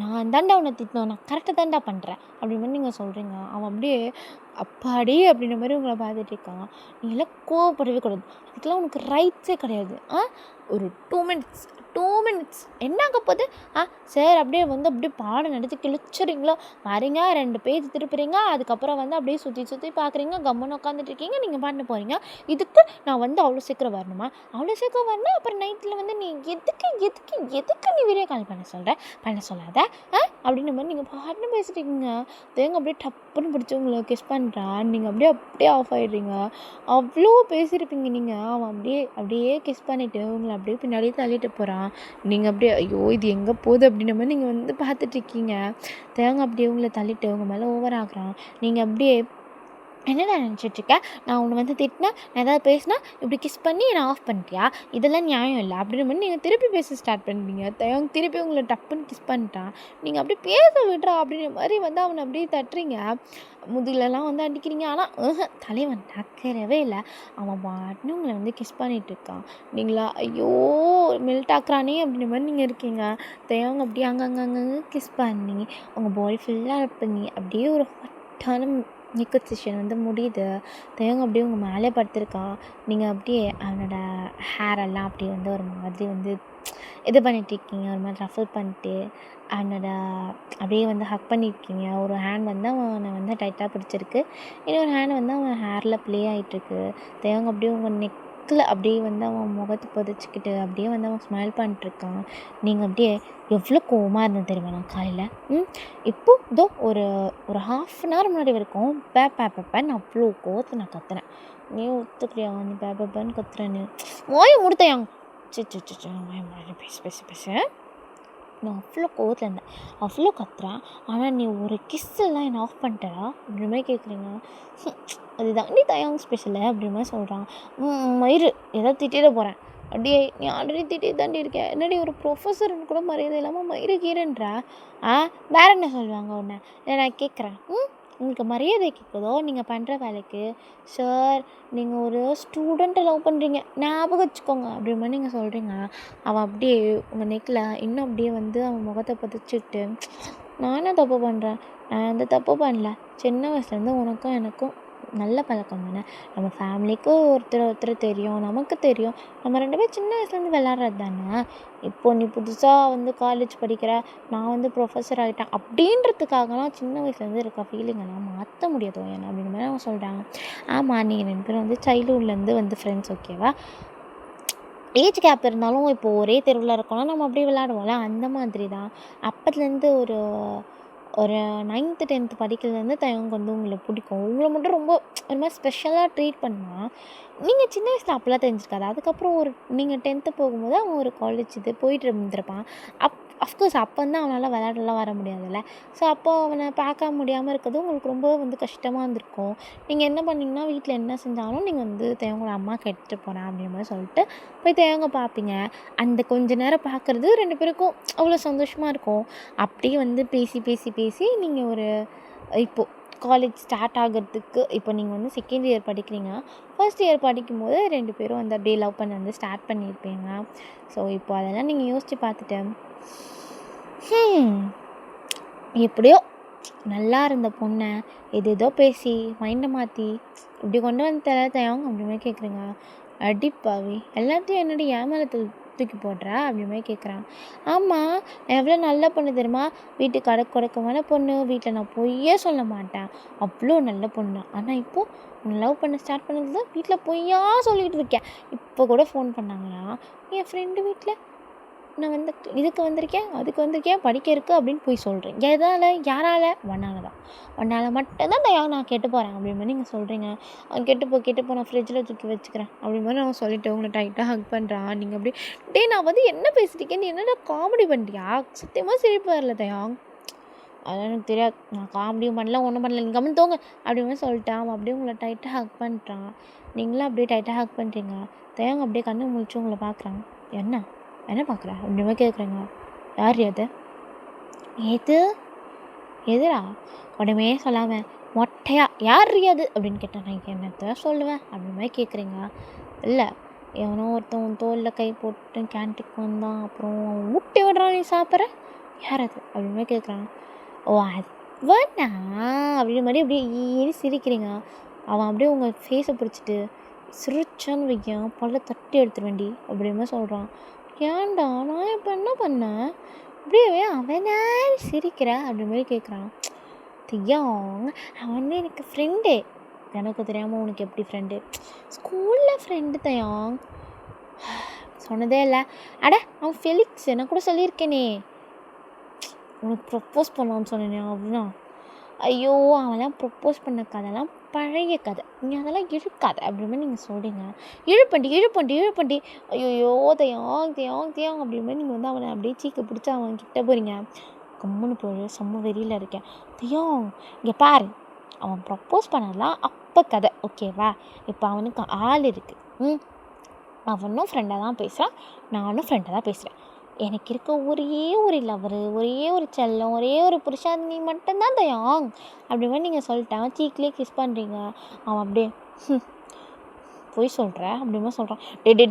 Speaker 1: நான் தாண்டா உன்னை திட்டணும், நான் கரெக்டாக தாண்டா பண்ணுறேன் அப்படின்னு மாதிரி நீங்கள் சொல்கிறீங்க. அவன் அப்படியே அப்பாடி அப்படின்ற மாதிரி உங்களை பார்த்துட்டு இருக்கான். நீ எல்லாம் கோவப்படவே கூடாது, அதுக்கெல்லாம் உனக்கு ரைட்ஸே கிடையாது. ஒரு 2 minutes என்னாக போகுது? சார் அப்படியே வந்து அப்படியே பாடம் நடத்தி கிழிச்சுறீங்களோ, வரீங்க 2 பேஜ் திருப்புறீங்க, அதுக்கப்புறம் வந்து அப்படியே சுற்றி பார்க்குறீங்க, கம்முன்னு உட்காந்துட்டு இருக்கீங்க, நீங்கள் பாட்டு போகிறீங்க. இதுக்கு நான் வந்து அவ்வளோ சீக்கிரம் வரணுமா? அவ்வளோ சீக்கிரம் வரணும், அப்புறம் நைட்டில் வந்து நீ எதுக்கு நீ வீடியோ கால் பண்ண சொல்லாத அப்படின்ற மாதிரி நீங்கள் பாட்டுன்னு பேசிட்டு இருக்கீங்க. தேங்க அப்படியே டப்புன்னு பிடிச்சி உங்களை கிஸ் பண்ணுறான். நீங்கள் அப்படியே ஆஃப் ஆகிடுறீங்க. அவ்வளோ பேசியிருப்பீங்க நீங்கள். அவன் அப்படியே கிஸ் பண்ணிவிட்டு உங்களை அப்படியே பின்னாடியே தள்ளிட்டு போகிறான். நீங்கள் அப்படியே ஐயோ இது எங்கே போகுது அப்படின்ற மாதிரி நீங்கள் வந்து பார்த்துட்ருக்கீங்க. தேங்க அப்படியே உங்களை தள்ளிட்டு உங்கள் மேலே ஓவர் ஆகுறான். நீங்கள் அப்படியே என்னடா நினச்சிட்ருக்க, நான் உன்னை வந்து திட்டினா, நான் ஏதாவது பேசினா இப்படி கிஸ் பண்ணி என்னை ஆஃப் பண்ணிட்டியா, இதெல்லாம் நியாயம் இல்லை அப்படின்ற மாதிரி நீங்கள் திருப்பி பேச ஸ்டார்ட் பண்ணுறீங்க. திருப்பி உங்களை டப்புன்னு கிஸ் பண்ணிட்டான். நீங்கள் அப்படியே பேச விட்றா அப்படின்ற மாதிரி வந்து அவனை அப்படியே தட்டுறீங்க, முதுகிலலாம் வந்து அடிக்கிறீங்க. ஆனால் தலைவன் நக்கறவே இல்லை. அவன் பாட்டுன்னு உங்களை வந்து கிஸ் பண்ணிகிட்ருக்கான். நீங்களா ஐயோ மெல்ட் ஆக்குறானே அப்படின்ற மாதிரி நீங்கள் இருக்கீங்க. தேவங்க அப்படியே அங்கங்கே கிஸ் பண்ணி உங்கள் பாடி ஃபுல்லாக பண்ணி அப்படியே ஒரு ஹாட்டான மேக்கப் செஷன் வந்து முடியுது. தேவங்க அப்படியே உங்கள் மேலே படுத்திருக்கான். நீங்கள் அப்படியே அவனோட ஹேரெல்லாம் அப்படியே வந்து ஒரு மாதிரி வந்து இது பண்ணிகிட்ருக்கீங்க, ஒரு மாதிரி ரஃபல் பண்ணிட்டு அவனோட அப்படியே வந்து ஹக் பண்ணியிருக்கீங்க. ஒரு ஹேண்ட் வந்து அவனை வந்து டைட்டாக பிடிச்சிருக்கு, இன்னொரு ஹேண்ட் வந்து அவன் ஹேரில் ப்ளே ஆகிட்டுருக்கு. தேவங்க அப்படியே உங்கள் நெக்கில் அப்படியே வந்து அவன் முகத்தை புதைச்சிக்கிட்டு அப்படியே வந்து அவன் ஸ்மைல் பண்ணிட்டுருக்கான். நீங்கள் அப்படியே எவ்வளோ கோவமாக இருந்தது தெரியுமா நான் காலையில்? இப்போது இதோ ஒரு 1/2 முன்னாடி வரைக்கும் பேப்பேன்னு அவ்வளோ கோவத்தை நான் கத்துனேன். நீ ஒத்துக்கிறியா நீ பேப்பேன்னு கத்துறேன்னு? வாயை முடித்தையாங்க வாயை முன்னாடி பேசு. நான் அவ்வளோ கோவத்தில் இருந்தேன், அவ்வளோ கத்துறேன், ஆனால் நீ ஒரு கிஸ்ஸெல்லாம் என்னை ஆஃப் பண்ணிட்டடா அப்படின்ற மாதிரி கேட்குறீங்க. அதுதான் நீ தயாங் ஸ்பெஷலு அப்படின்ற மாதிரி சொல்கிறான். மயிறு ஏதாவது திட்டிட போகிறேன், அப்படியே நீ ஆல்ரெடி திட்டிட்டு தாண்டி இருக்க, என்னடி ஒரு ப்ரொஃபஸர்னு கூட மரியாதை இல்லாமல் மயிறு கீரன்றா. வேற என்ன சொல்லுவாங்க உன்னை? இல்லை நான் கேட்குறேன், உங்களுக்கு மரியாதை கேட்குதோ நீங்கள் பண்ணுற வேலைக்கு? சார் நீங்கள் ஒரு ஸ்டூடெண்ட்டை லவ் பண்ணுறீங்க, ஞாபகம் வச்சுக்கோங்க அப்படின்ற நீங்கள் சொல்கிறீங்க. அவன் அப்படியே உங்கள் நெக்கில் இன்னும் அப்படியே வந்து அவன் முகத்தை பதிச்சுட்டு, நான் என்ன தப்பு பண்ணுறேன்? நான் வந்து தப்பு பண்ணல. சின்ன வயசுலேருந்து உனக்கும் எனக்கும் நல்ல பழக்கம் தானே. நம்ம ஃபேமிலிக்கும் ஒருத்தர் தெரியும், நமக்கு தெரியும். நம்ம 2 பேரும் சின்ன வயசுலேருந்து விளாட்றது தானே. இப்போ நீ புதுசாக வந்து காலேஜ் படிக்கிற, நான் வந்து ப்ரொஃபஸர் ஆகிட்டேன் அப்படின்றதுக்காகலாம் சின்ன வயசுலேருந்து இருக்க ஃபீலிங்கெல்லாம் மாற்ற முடியாது என்ன அப்படின்ற மாதிரி அவங்க சொல்கிறாங்க. ஆமாம், நீங்கள் 2 பேரும் வந்து சைல்ட்ஹுட்லேருந்து வந்து ஃப்ரெண்ட்ஸ், ஓகேவா? ஏஜ் கேப் இருந்தாலும் இப்போது ஒரே தெருவில் இருக்கோம்னா நம்ம அப்படியே விளாடுவோம்ல, அந்த மாதிரி தான். அப்போத்துலேருந்து ஒரு ஒரு 9th 10th படிக்கிறதுலேருந்து தயவுக்கு வந்து உங்களுக்கு பிடிக்கும். உங்களை மட்டும் ரொம்ப ஒரு மாதிரி ஸ்பெஷலாக ட்ரீட் பண்ணுவான். நீங்கள் சின்ன வயசில் அப்போல்லாம் தெரிஞ்சிருக்காது. அதுக்கப்புறம் ஒரு நீங்கள் 10th போகும்போது அவன் ஒரு காலேஜ் இது போயிட்டு இருந்திருப்பான். அஃப்கோர்ஸ் அப்போ வந்து அவனால் விளையாடலாம் வர முடியாதுல்ல. ஸோ அப்போ அவனை பார்க்க முடியாமல் இருக்கிறது உங்களுக்கு ரொம்ப வந்து கஷ்டமாக இருந்திருக்கும். நீங்கள் என்ன பண்ணிங்கன்னா, வீட்டில் என்ன செஞ்சாலும் நீங்கள் வந்து தேவங்களோட அம்மாவுக்கு எடுத்துகிட்டு போகிறேன் அப்படின்ற மாதிரி சொல்லிட்டு போய் தேவங்க பார்ப்பீங்க. அந்த கொஞ்ச நேரம் பார்க்குறது 2 பேருக்கும் அவ்வளோ சந்தோஷமாக இருக்கும். அப்படியே வந்து பேசி பேசி பேசி நீங்கள் ஒரு இப்போது காலேஜ் ஸ்டார்ட் ஆகிறதுக்கு இப்போ நீங்கள் வந்து செகண்ட் இயர் படிக்கிறீங்க. ஃபர்ஸ்ட் இயர் படிக்கும்போது 2 பேரும் வந்து அப்படியே லவ் பண்ண வந்து ஸ்டார்ட் பண்ணியிருப்பீங்க. ஸோ இப்போ அதெல்லாம் நீங்கள் யோசித்து பார்த்துட்டு எப்படியோ நல்லா இருந்த பொண்ணை ஏதேதோ பேசி மைண்டை மாற்றி இப்படி கொண்டு வந்து தயாங்க அப்படிமே கேட்குறீங்க. அடிப்பாவி, எல்லாத்தையும் என்னடி ஏமால தூக்கி போடுறா அப்படிமே கேட்குறான். ஆமாம், எவ்வளோ நல்ல பொண்ணு தெரியுமா? வீட்டுக்கு அடக்கொடக்கமான பொண்ணு, வீட்டில் நான் பொய்யே சொல்ல மாட்டேன், அவ்வளோ நல்ல பொண்ணு. ஆனால் இப்போது உன்னை லவ் பண்ண ஸ்டார்ட் பண்ணது தான் வீட்டில் பொய்யா சொல்லிகிட்டு இருக்கேன். இப்போ கூட ஃபோன் பண்ணாங்கன்னா, என் ஃப்ரெண்டு வீட்டில் நான் வந்து இதுக்கு வந்திருக்கேன், அதுக்கு வந்திருக்கேன், படிக்க இருக்குது அப்படின்னு போய் சொல்கிறேன். எதால்? யாரால்? ஒன்றால் தான். ஒன்றால் மட்டும்தான் நான் கெட்டு போகிறேன் அப்படின்ற மாதிரி நீங்கள் சொல்கிறீங்க. அவன் கெட்டுப்போ நான் ஃப்ரிட்ஜில் தூக்கி வச்சுக்கிறேன் அப்படி மாதிரி அவன் சொல்லிவிட்டு உங்களை டைட்டாக ஹக் பண்ணுறான். நீங்கள் அப்படி நான் வந்து என்ன பேசிட்டீங்க, நீ என்னடா காமெடி பண்ணுறியா? சத்தியமாக சிரிப்பு வரல தயாங், அதெல்லாம் எனக்கு தெரியாது, நான் காமெடியும் பண்ணல ஒன்றும் பண்ணல, நீங்கள் கம்மன் தோங்க அப்படி மாதிரி சொல்லிட்டான். அவன் அப்படியே உங்களை டைட்டாக ஹக் பண்ணுறான். நீங்களும் அப்படியே டைட்டாக ஹக் பண்ணுறீங்க. தயாங் அப்படியே கண்ணை முழிச்சு உங்களை பார்க்குறான். என்ன பார்க்குற அப்படின்ற கேட்குறேங்க. யார் அது? எதுடா? உடனே சொல்லாமல் மொட்டையா யார் அது அப்படின்னு கேட்டேன். நான் என்னத்தை சொல்லுவேன் அப்படின்ற மாதிரி கேட்குறீங்க. இல்லை, எவனோ ஒருத்தன் தோலில் கை போட்டு கேன்டீனுக்கு வந்தான், அப்புறம் ஊட்டி விடுறான், நீ சாப்பிட்ற, யார் அது அப்படின்னு மாதிரி கேட்குறான். ஓ அதுவண்ணா அப்படின்ற மாதிரி அப்படியே ஈனி சிரிக்கிறீங்க. அவன் அப்படியே உங்கள் ஃபேஸை பிடிச்சிட்டு சிரிச்சான்னு வைக்கான், பல்ல தட்டி எடுத்துருவேண்டி அப்படின்ற சொல்கிறான். ஏன்டா, நான் இப்போ என்ன பண்ணேன்? அப்படியே அவனே சிரிக்கிற அப்படி மாதிரி கேட்குறான். தியாங், அவன் வந்து எனக்கு ஃப்ரெண்டு. எனக்கு தெரியாமல் உனக்கு எப்படி ஃப்ரெண்டு? ஸ்கூலில் ஃப்ரெண்டு தயாங். சொன்னதே இல்லை. அட அவன் ஃபெலிக்ஸ், நான் கூட சொல்லியிருக்கேனே உனக்கு ப்ரப்போஸ் பண்ணான்னு சொன்னேனே அப்படின்னா. ஐயோ, அவன்லாம் ப்ரப்போஸ் பண்ண கதைலாம் பழைய கதை, நீ அதெல்லாம் இழுக்காத அப்படின்னு நீங்கள் சொல்கிறீங்க. இழுப்பண்டி ஐயோ தேயாங் அப்படி மாதிரி நீங்கள் வந்து அவனை அப்படியே சீக்க பிடிச்சி அவன் கிட்ட போகிறீங்க. கம்முன்னு போய் செம்ம வெறியில் இருக்கேன். தேயாங் இங்கே பாரு, அவன் ப்ரப்போஸ் பண்ணலாம் அப்போ கதை, ஓகேவா? இப்போ அவனுக்கு ஆள் இருக்குது. அவனும் ஃப்ரெண்டாக தான் பேசுகிறான், நானும் ஃப்ரெண்டாக தான் பேசுகிறேன். எனக்கு இருக்க ஒரே ஒரு லவரு, ஒரே ஒரு செல்லம், ஒரே ஒரு புருஷன் நீ மட்டும்தான் தயாங் அப்படி மாதிரி நீங்கள் சொல்லிட்டேன். சீக்கிலே கிஸ் பண்ணுறீங்க. அவன் அப்படியே பொய் சொல்கிற அப்படிமா சொல்கிறான்.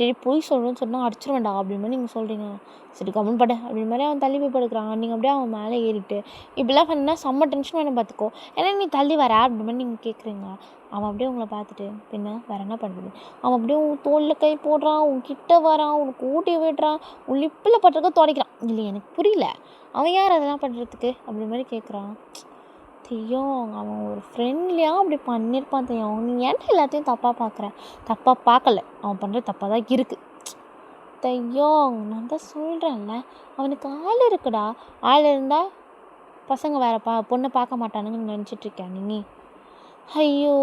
Speaker 1: டே பொய் சொல்கிறேன்னு சொன்னால் அடிச்சிருவேண்டா அப்படிமா நீங்கள் சொல்கிறீங்க. சரி கம்மன் பட அப்படின்னு மாதிரி அவன் தள்ளி போய் படுக்கிறான். நீங்கள் அப்படியே அவன் மேலே ஏறிட்டு இப்படிலாம் பண்ணால் செம்ம டென்ஷன் வேணும் பார்த்துக்கோ, ஏன்னா நீ தள்ளி வர அப்படி மாதிரி நீங்கள் கேட்குறீங்க. அவன் அப்படியே உங்களை பார்த்துட்டு பின்ன வேறு என்ன பண்ணுறது, அவன் அப்படியே உன் தோளில் கை போடுறான், உன் கிட்ட வரான், உனக்கு ஊட்டி விடுறான், உன் லிப்பில் பட்டுறக்க துடைக்கிறான். இல்லை எனக்கு புரியல, அவன் யார் அதெல்லாம் பண்ணுறதுக்கு அப்படி மாதிரி கேட்குறான். தியோங், அவன் ஒரு ஃப்ரெண்ட்லியாக அப்படி பண்ணியிருப்பான் தியோங், நீ ஏன்டா எல்லாத்தையும் தப்பாக பார்க்குற? தப்பாக பார்க்கல, அவன் பண்ணுற தப்பாக தான் இருக்குது தையோங். நான் தான் சொல்கிறேன்ல, அவனுக்கு ஆள் இருக்குடா. ஆள் இருந்தால் பசங்க வேறு பொண்ணை பார்க்க மாட்டானுங்கன்னு நினச்சிட்ருக்கேன் நீ. ஐயோ,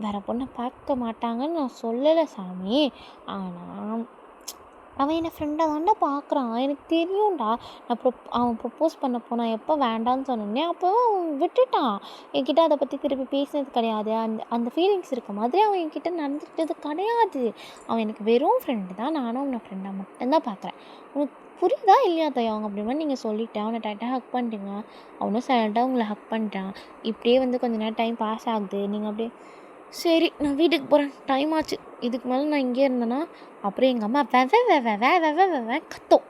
Speaker 1: வேறு பொண்ணை பார்க்க மாட்டாங்கன்னு நான் சொல்லலை சாமி, ஆனால் அவன் என்னை ஃப்ரெண்டாக தான்டா பார்க்குறான், எனக்கு தெரியும்டா. அவன் ப்ரொப்போஸ் பண்ணப்போ நான் எப்போ வேண்டான்னு சொன்னேனே அப்போ அவன் விட்டுட்டான். என்கிட்ட அதை பற்றி திருப்பி பேசினது கிடையாது. அந்த அந்த ஃபீலிங்ஸ் இருக்க மாதிரி அவன் என்கிட்ட நடந்துக்கிட்டது கிடையாது. அவன் எனக்கு வெறும் ஃப்ரெண்டு தான். நானும் அவனை ஃப்ரெண்டாக மட்டும்தான் பார்க்குறேன். உனக்கு புரியுதா இல்லையா தயங்க அப்படி மாதிரி நீங்கள் சொல்லிவிட்டேன். அவனை டைட்டாக ஹக் பண்ணிட்டீங்க. அவனும் சைலண்டாக உங்களை ஹக் பண்ணிட்டான். இப்படியே வந்து கொஞ்ச நேரம் டைம் பாஸ் ஆகுது. நீங்கள் அப்படியே சரி நான் வீட்டுக்கு போகிறேன், டைம் ஆச்சு, இதுக்கு மேலே நான் இங்கே இருந்தேன்னா அப்புறம் எங்கள் அம்மா கத்தும்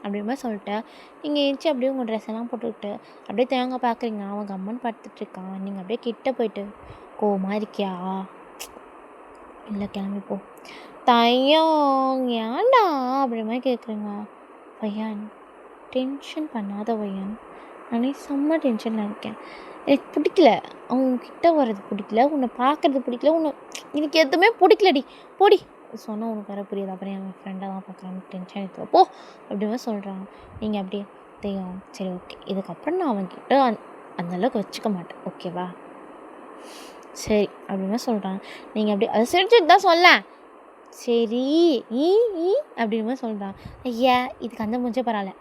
Speaker 1: அப்படி மாதிரி சொல்லிட்டு நீங்கள் ஏஞ்சி அப்படியே உங்கள் ட்ரெஸ் எல்லாம் போட்டுக்கிட்டு அப்படியே தேங்காய் பார்க்குறீங்க. அவங்க அம்மன் படுத்துட்ருக்கான். நீங்கள் அப்படியே கிட்ட போயிட்டு கோவமா இருக்கியா? இல்லை கிளம்பிப்போ. தையம் ஏன்டா அப்படி மாதிரி கேட்குறீங்க. பையன் டென்ஷன் பண்ணாத பையன், நானே செம்ம டென்ஷனில் இருக்கேன். எனக்கு பிடிக்கல, அவங்கக்கிட்ட வர்றது பிடிக்கல, உன்னை பார்க்குறது பிடிக்கல, எனக்கு எதுவுமே பிடிக்கலடி போடி சொன்னால் உனக்கு வேறு புரியுது. அப்புறம் என் ஃப்ரெண்டாக தான் பார்க்குறாங்க, டென்ஷன் எடுத்து போ அப்படிமே சொல்கிறான். நீங்கள் அப்படியே தெரியும் சரி ஓகே, இதுக்கப்புறம் நான் அவன்கிட்ட அந்தளவுக்கு வச்சுக்க மாட்டேன், ஓகேவா? சரி அப்படிமே சொல்கிறான். நீங்கள் அப்படி அதை சிரிச்சுட்டு தான் சொல்ல. சரி ஈ ஈ அப்படின்னு சொல்கிறான். ஐயா இதுக்கு அந்த மூஞ்சே பரவாயில்ல,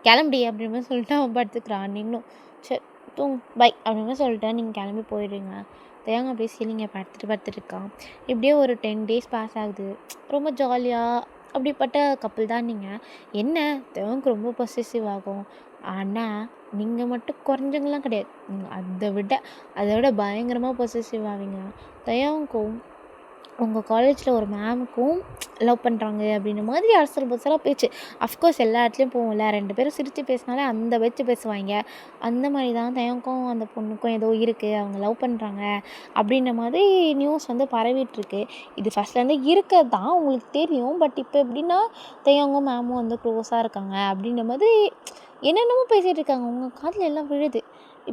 Speaker 1: கிளம்புடி அப்படின்னு சொல்லிட்டு அவன் படுத்துக்கிறான். நீங்களும் சரி பை அப்படின்னு சொல்லிட்டு நீங்கள் கிளம்பி போயிடுங்க. தேங்க அப்படியே சீலிங்க படுத்துட்ருக்கான். இப்படியே ஒரு 10 days பாஸ் ஆகுது. ரொம்ப ஜாலியாக அப்படிப்பட்ட கப்பல் தான் நீங்கள். என்ன தேவனுக்கு ரொம்ப பொசசிவ் ஆகும். ஆனால் நீங்கள் மட்டும் குறைஞ்சவங்களாம் கிடையாது. அதை விட பயங்கரமாக பொசசிவ் ஆவீங்க. தயவுக்கும் உங்கள் காலேஜில் ஒரு மேமுக்கும் லவ் பண்ணுறாங்க அப்படின்ற மாதிரி அரசல் புதுசாக பேச்சு. அஃப்கோர்ஸ் எல்லா இடத்துலையும் போகும்ல, 2 பேரும் சிரித்து பேசினாலே அந்த வச்சு பேசுவாங்க. அந்த மாதிரி தான் தயவுக்கும் அந்த பொண்ணுக்கும் ஏதோ இருக்குது, அவங்க லவ் பண்ணுறாங்க அப்படின்ற மாதிரி நியூஸ் வந்து பரவிட்டுருக்கு. இது ஃபஸ்ட்லேருந்து இருக்கிறது தான் உங்களுக்கு தெரியும். பட் இப்போ எப்படின்னா தயவங்க மேமும் வந்து க்ளோஸாக இருக்காங்க அப்படின்ற மாதிரி என்னென்னமோ பேசிகிட்டு இருக்காங்க. உங்கள் காதில் எல்லாம் விழுது.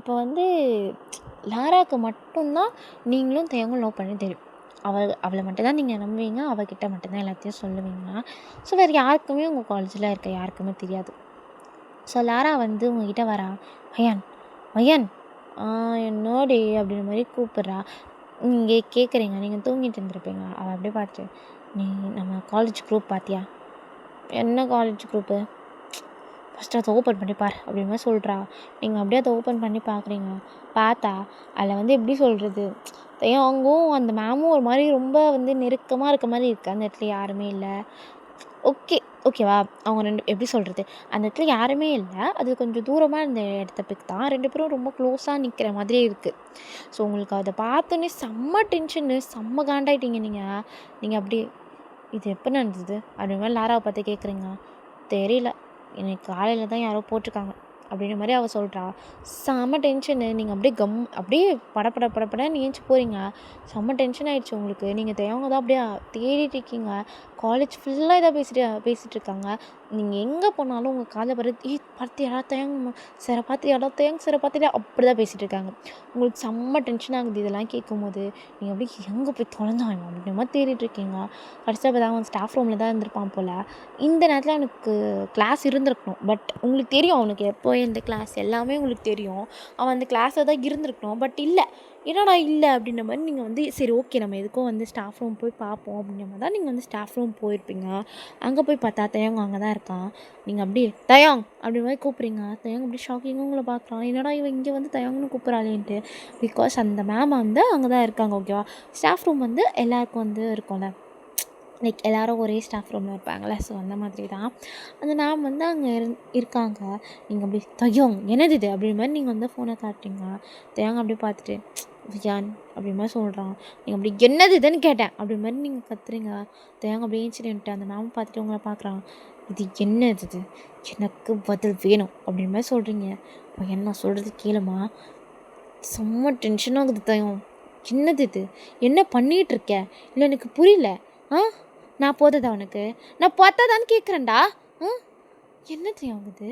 Speaker 1: இப்போ வந்து லாராவுக்கு மட்டும்தான் நீங்களும் தயவங்களும் லவ் பண்ணி தெரியும். அவளை மட்டும்தான் நீங்கள் நம்புவீங்க, அவகிட்ட மட்டும்தான் எல்லாத்தையும் சொல்லுவீங்க. ஸோ வேறு யாருக்குமே உங்கள் காலேஜில் இருக்க யாருக்குமே தெரியாது. ஸோ லாரா வந்து உங்ககிட்ட வரா, ஐயன் என்னோடி அப்படின்ற மாதிரி கூப்பிட்றா. நீங்கள் கேட்குறீங்க, நீங்கள் தூங்கிட்டு இருந்திருப்பீங்க. அவள் அப்படியே பார்த்து, நீ நம்ம காலேஜ் குரூப் பார்த்தியா? என்ன காலேஜ் குரூப்பு? ஃபஸ்ட்டு அதை ஓப்பன் பண்ணி பார் அப்படின்ற மாதிரி சொல்கிறா. நீங்கள் அப்படியே அதை ஓப்பன் பண்ணி பார்க்குறீங்க. பார்த்தா அதில் வந்து எப்படி சொல்கிறது, அவங்களும் அந்த மேமும் ஒரு மாதிரி ரொம்ப வந்து நெருக்கமாக இருக்க மாதிரி இருக்குது. அந்த இடத்துல யாருமே இல்லை. ஓகேவா? அவங்க 2 எப்படி சொல்கிறது, அந்த இடத்துல யாருமே இல்லை. அது கொஞ்சம் தூரமாக இருந்த இடத்த பிக் தான். 2 பேரும் ரொம்ப க்ளோஸாக நிற்கிற மாதிரியே இருக்குது. ஸோ உங்களுக்கு அதை பார்த்தோன்னே செம்ம டென்ஷனு, செம்ம காண்டாயிட்டீங்க நீங்கள் அப்படியே இது எப்போ நடந்தது அப்படின்ற மாதிரி லாராவை பார்த்து கேட்குறீங்க. தெரியல, எனக்கு காலையில் தான் யாரோ போட்டிருக்காங்க அப்படின்ற மாதிரி அவள் சொல்கிறா. செம்ம டென்ஷனு. நீங்கள் அப்படியே படப்படன்னு ஏஞ்சி போகிறீங்க. செம்ம டென்ஷன் ஆகிடுச்சு உங்களுக்கு. நீங்கள் தேவங்க தான் அப்படியே தேடிட்டு இருக்கீங்க. காலேஜ் ஃபுல்லாக இதாக பேசிகிட்டு இருக்காங்க. நீங்கள் எங்கே போனாலும் உங்கள் காலை பார்த்தியாடா தேங்க சாரை பார்த்தியாடா தேங்க சாரை பார்த்தியா அப்படி தான் பேசிகிட்டு இருக்காங்க. உங்களுக்கு செம்ம டென்ஷன் ஆகுது இதெல்லாம் கேட்கும்போது. நீங்கள் அப்படியே எங்கே போய் தொலைஞ்சாங்க அப்படின்ற மாதிரி தேடிட்டு இருக்கீங்க. கடைசியாக பார்த்தா அவன் ஸ்டாஃப் ரூமில் தான் இருந்திருப்பான் போல். இந்த நேரத்தில் அவனுக்கு கிளாஸ் இருந்திருக்கணும். பட் உங்களுக்கு தெரியும் அவனுக்கு எப்போ எந்த கிளாஸ் எல்லாமே உங்களுக்கு தெரியும். அவன் அந்த கிளாஸில் தான் இருந்திருக்கணும். பட் இல்லை, என்னடா இல்லை அப்படின்ற மாதிரி நீங்கள் வந்து சரி ஓகே நம்ம எதுக்கும் வந்து ஸ்டாஃப் ரூம் போய் பார்ப்போம் அப்படின்ற மாதிரி தான் நீங்கள் வந்து ஸ்டாஃப் ரூம் போயிருப்பீங்க. அங்கே போய் பார்த்தா தயங்க அங்கே தான் இருக்கான். நீங்கள் அப்படியே தயாங் அப்படி மாதிரி கூப்பிட்றீங்க. தயங்க அப்படி ஷாக்கிங்காக உங்களை பார்க்குறான். என்னடா இவன் இங்கே வந்து தயங்கன்னு கூப்பிட்றாளேன்ட்டு. பிகாஸ் அந்த மேம் வந்து அங்கே தான் இருக்காங்க. ஓகேவா? ஸ்டாஃப் ரூம் வந்து எல்லாருக்கும் வந்து இருக்கும்ல, லைக் எல்லோரும் ஒரே ஸ்டாஃப் ரூமில் இருப்பாங்களே. ஸோ அந்த மாதிரி தான் அந்த மேம் வந்து அங்கே இருக்காங்க. நீங்கள் அப்படி தையோங் என்னது இது அப்படின்ற மாதிரி நீங்கள் வந்து ஃபோனை காட்டுறீங்க. தயாங்க அப்படியே பார்த்துட்டு வியான் அப்படி மாதிரி சொல்கிறான். நீங்கள் அப்படி என்னது இதுன்னு கேட்டேன் அப்படி மாதிரி நீங்கள் கத்துறீங்க. தயாங்க அப்படியே இன்சிடென்ட்டு அந்த மேம் பார்த்துட்டு உங்களை பார்க்குறான். இது என்னது இது, எனக்கு பதில் வேணும் அப்படின்ற மாதிரி சொல்கிறீங்க. இப்போ என்ன சொல்கிறது கேளுமா, செம்ம டென்ஷன் ஆகுது தயம். என்னது இது, என்ன பண்ணிகிட்ருக்க? இல்லை எனக்கு புரியல. நான் போததா உனக்கு? நான் பார்த்தாதான்னு கேட்குறேன்டா. என்னது ஆகுது?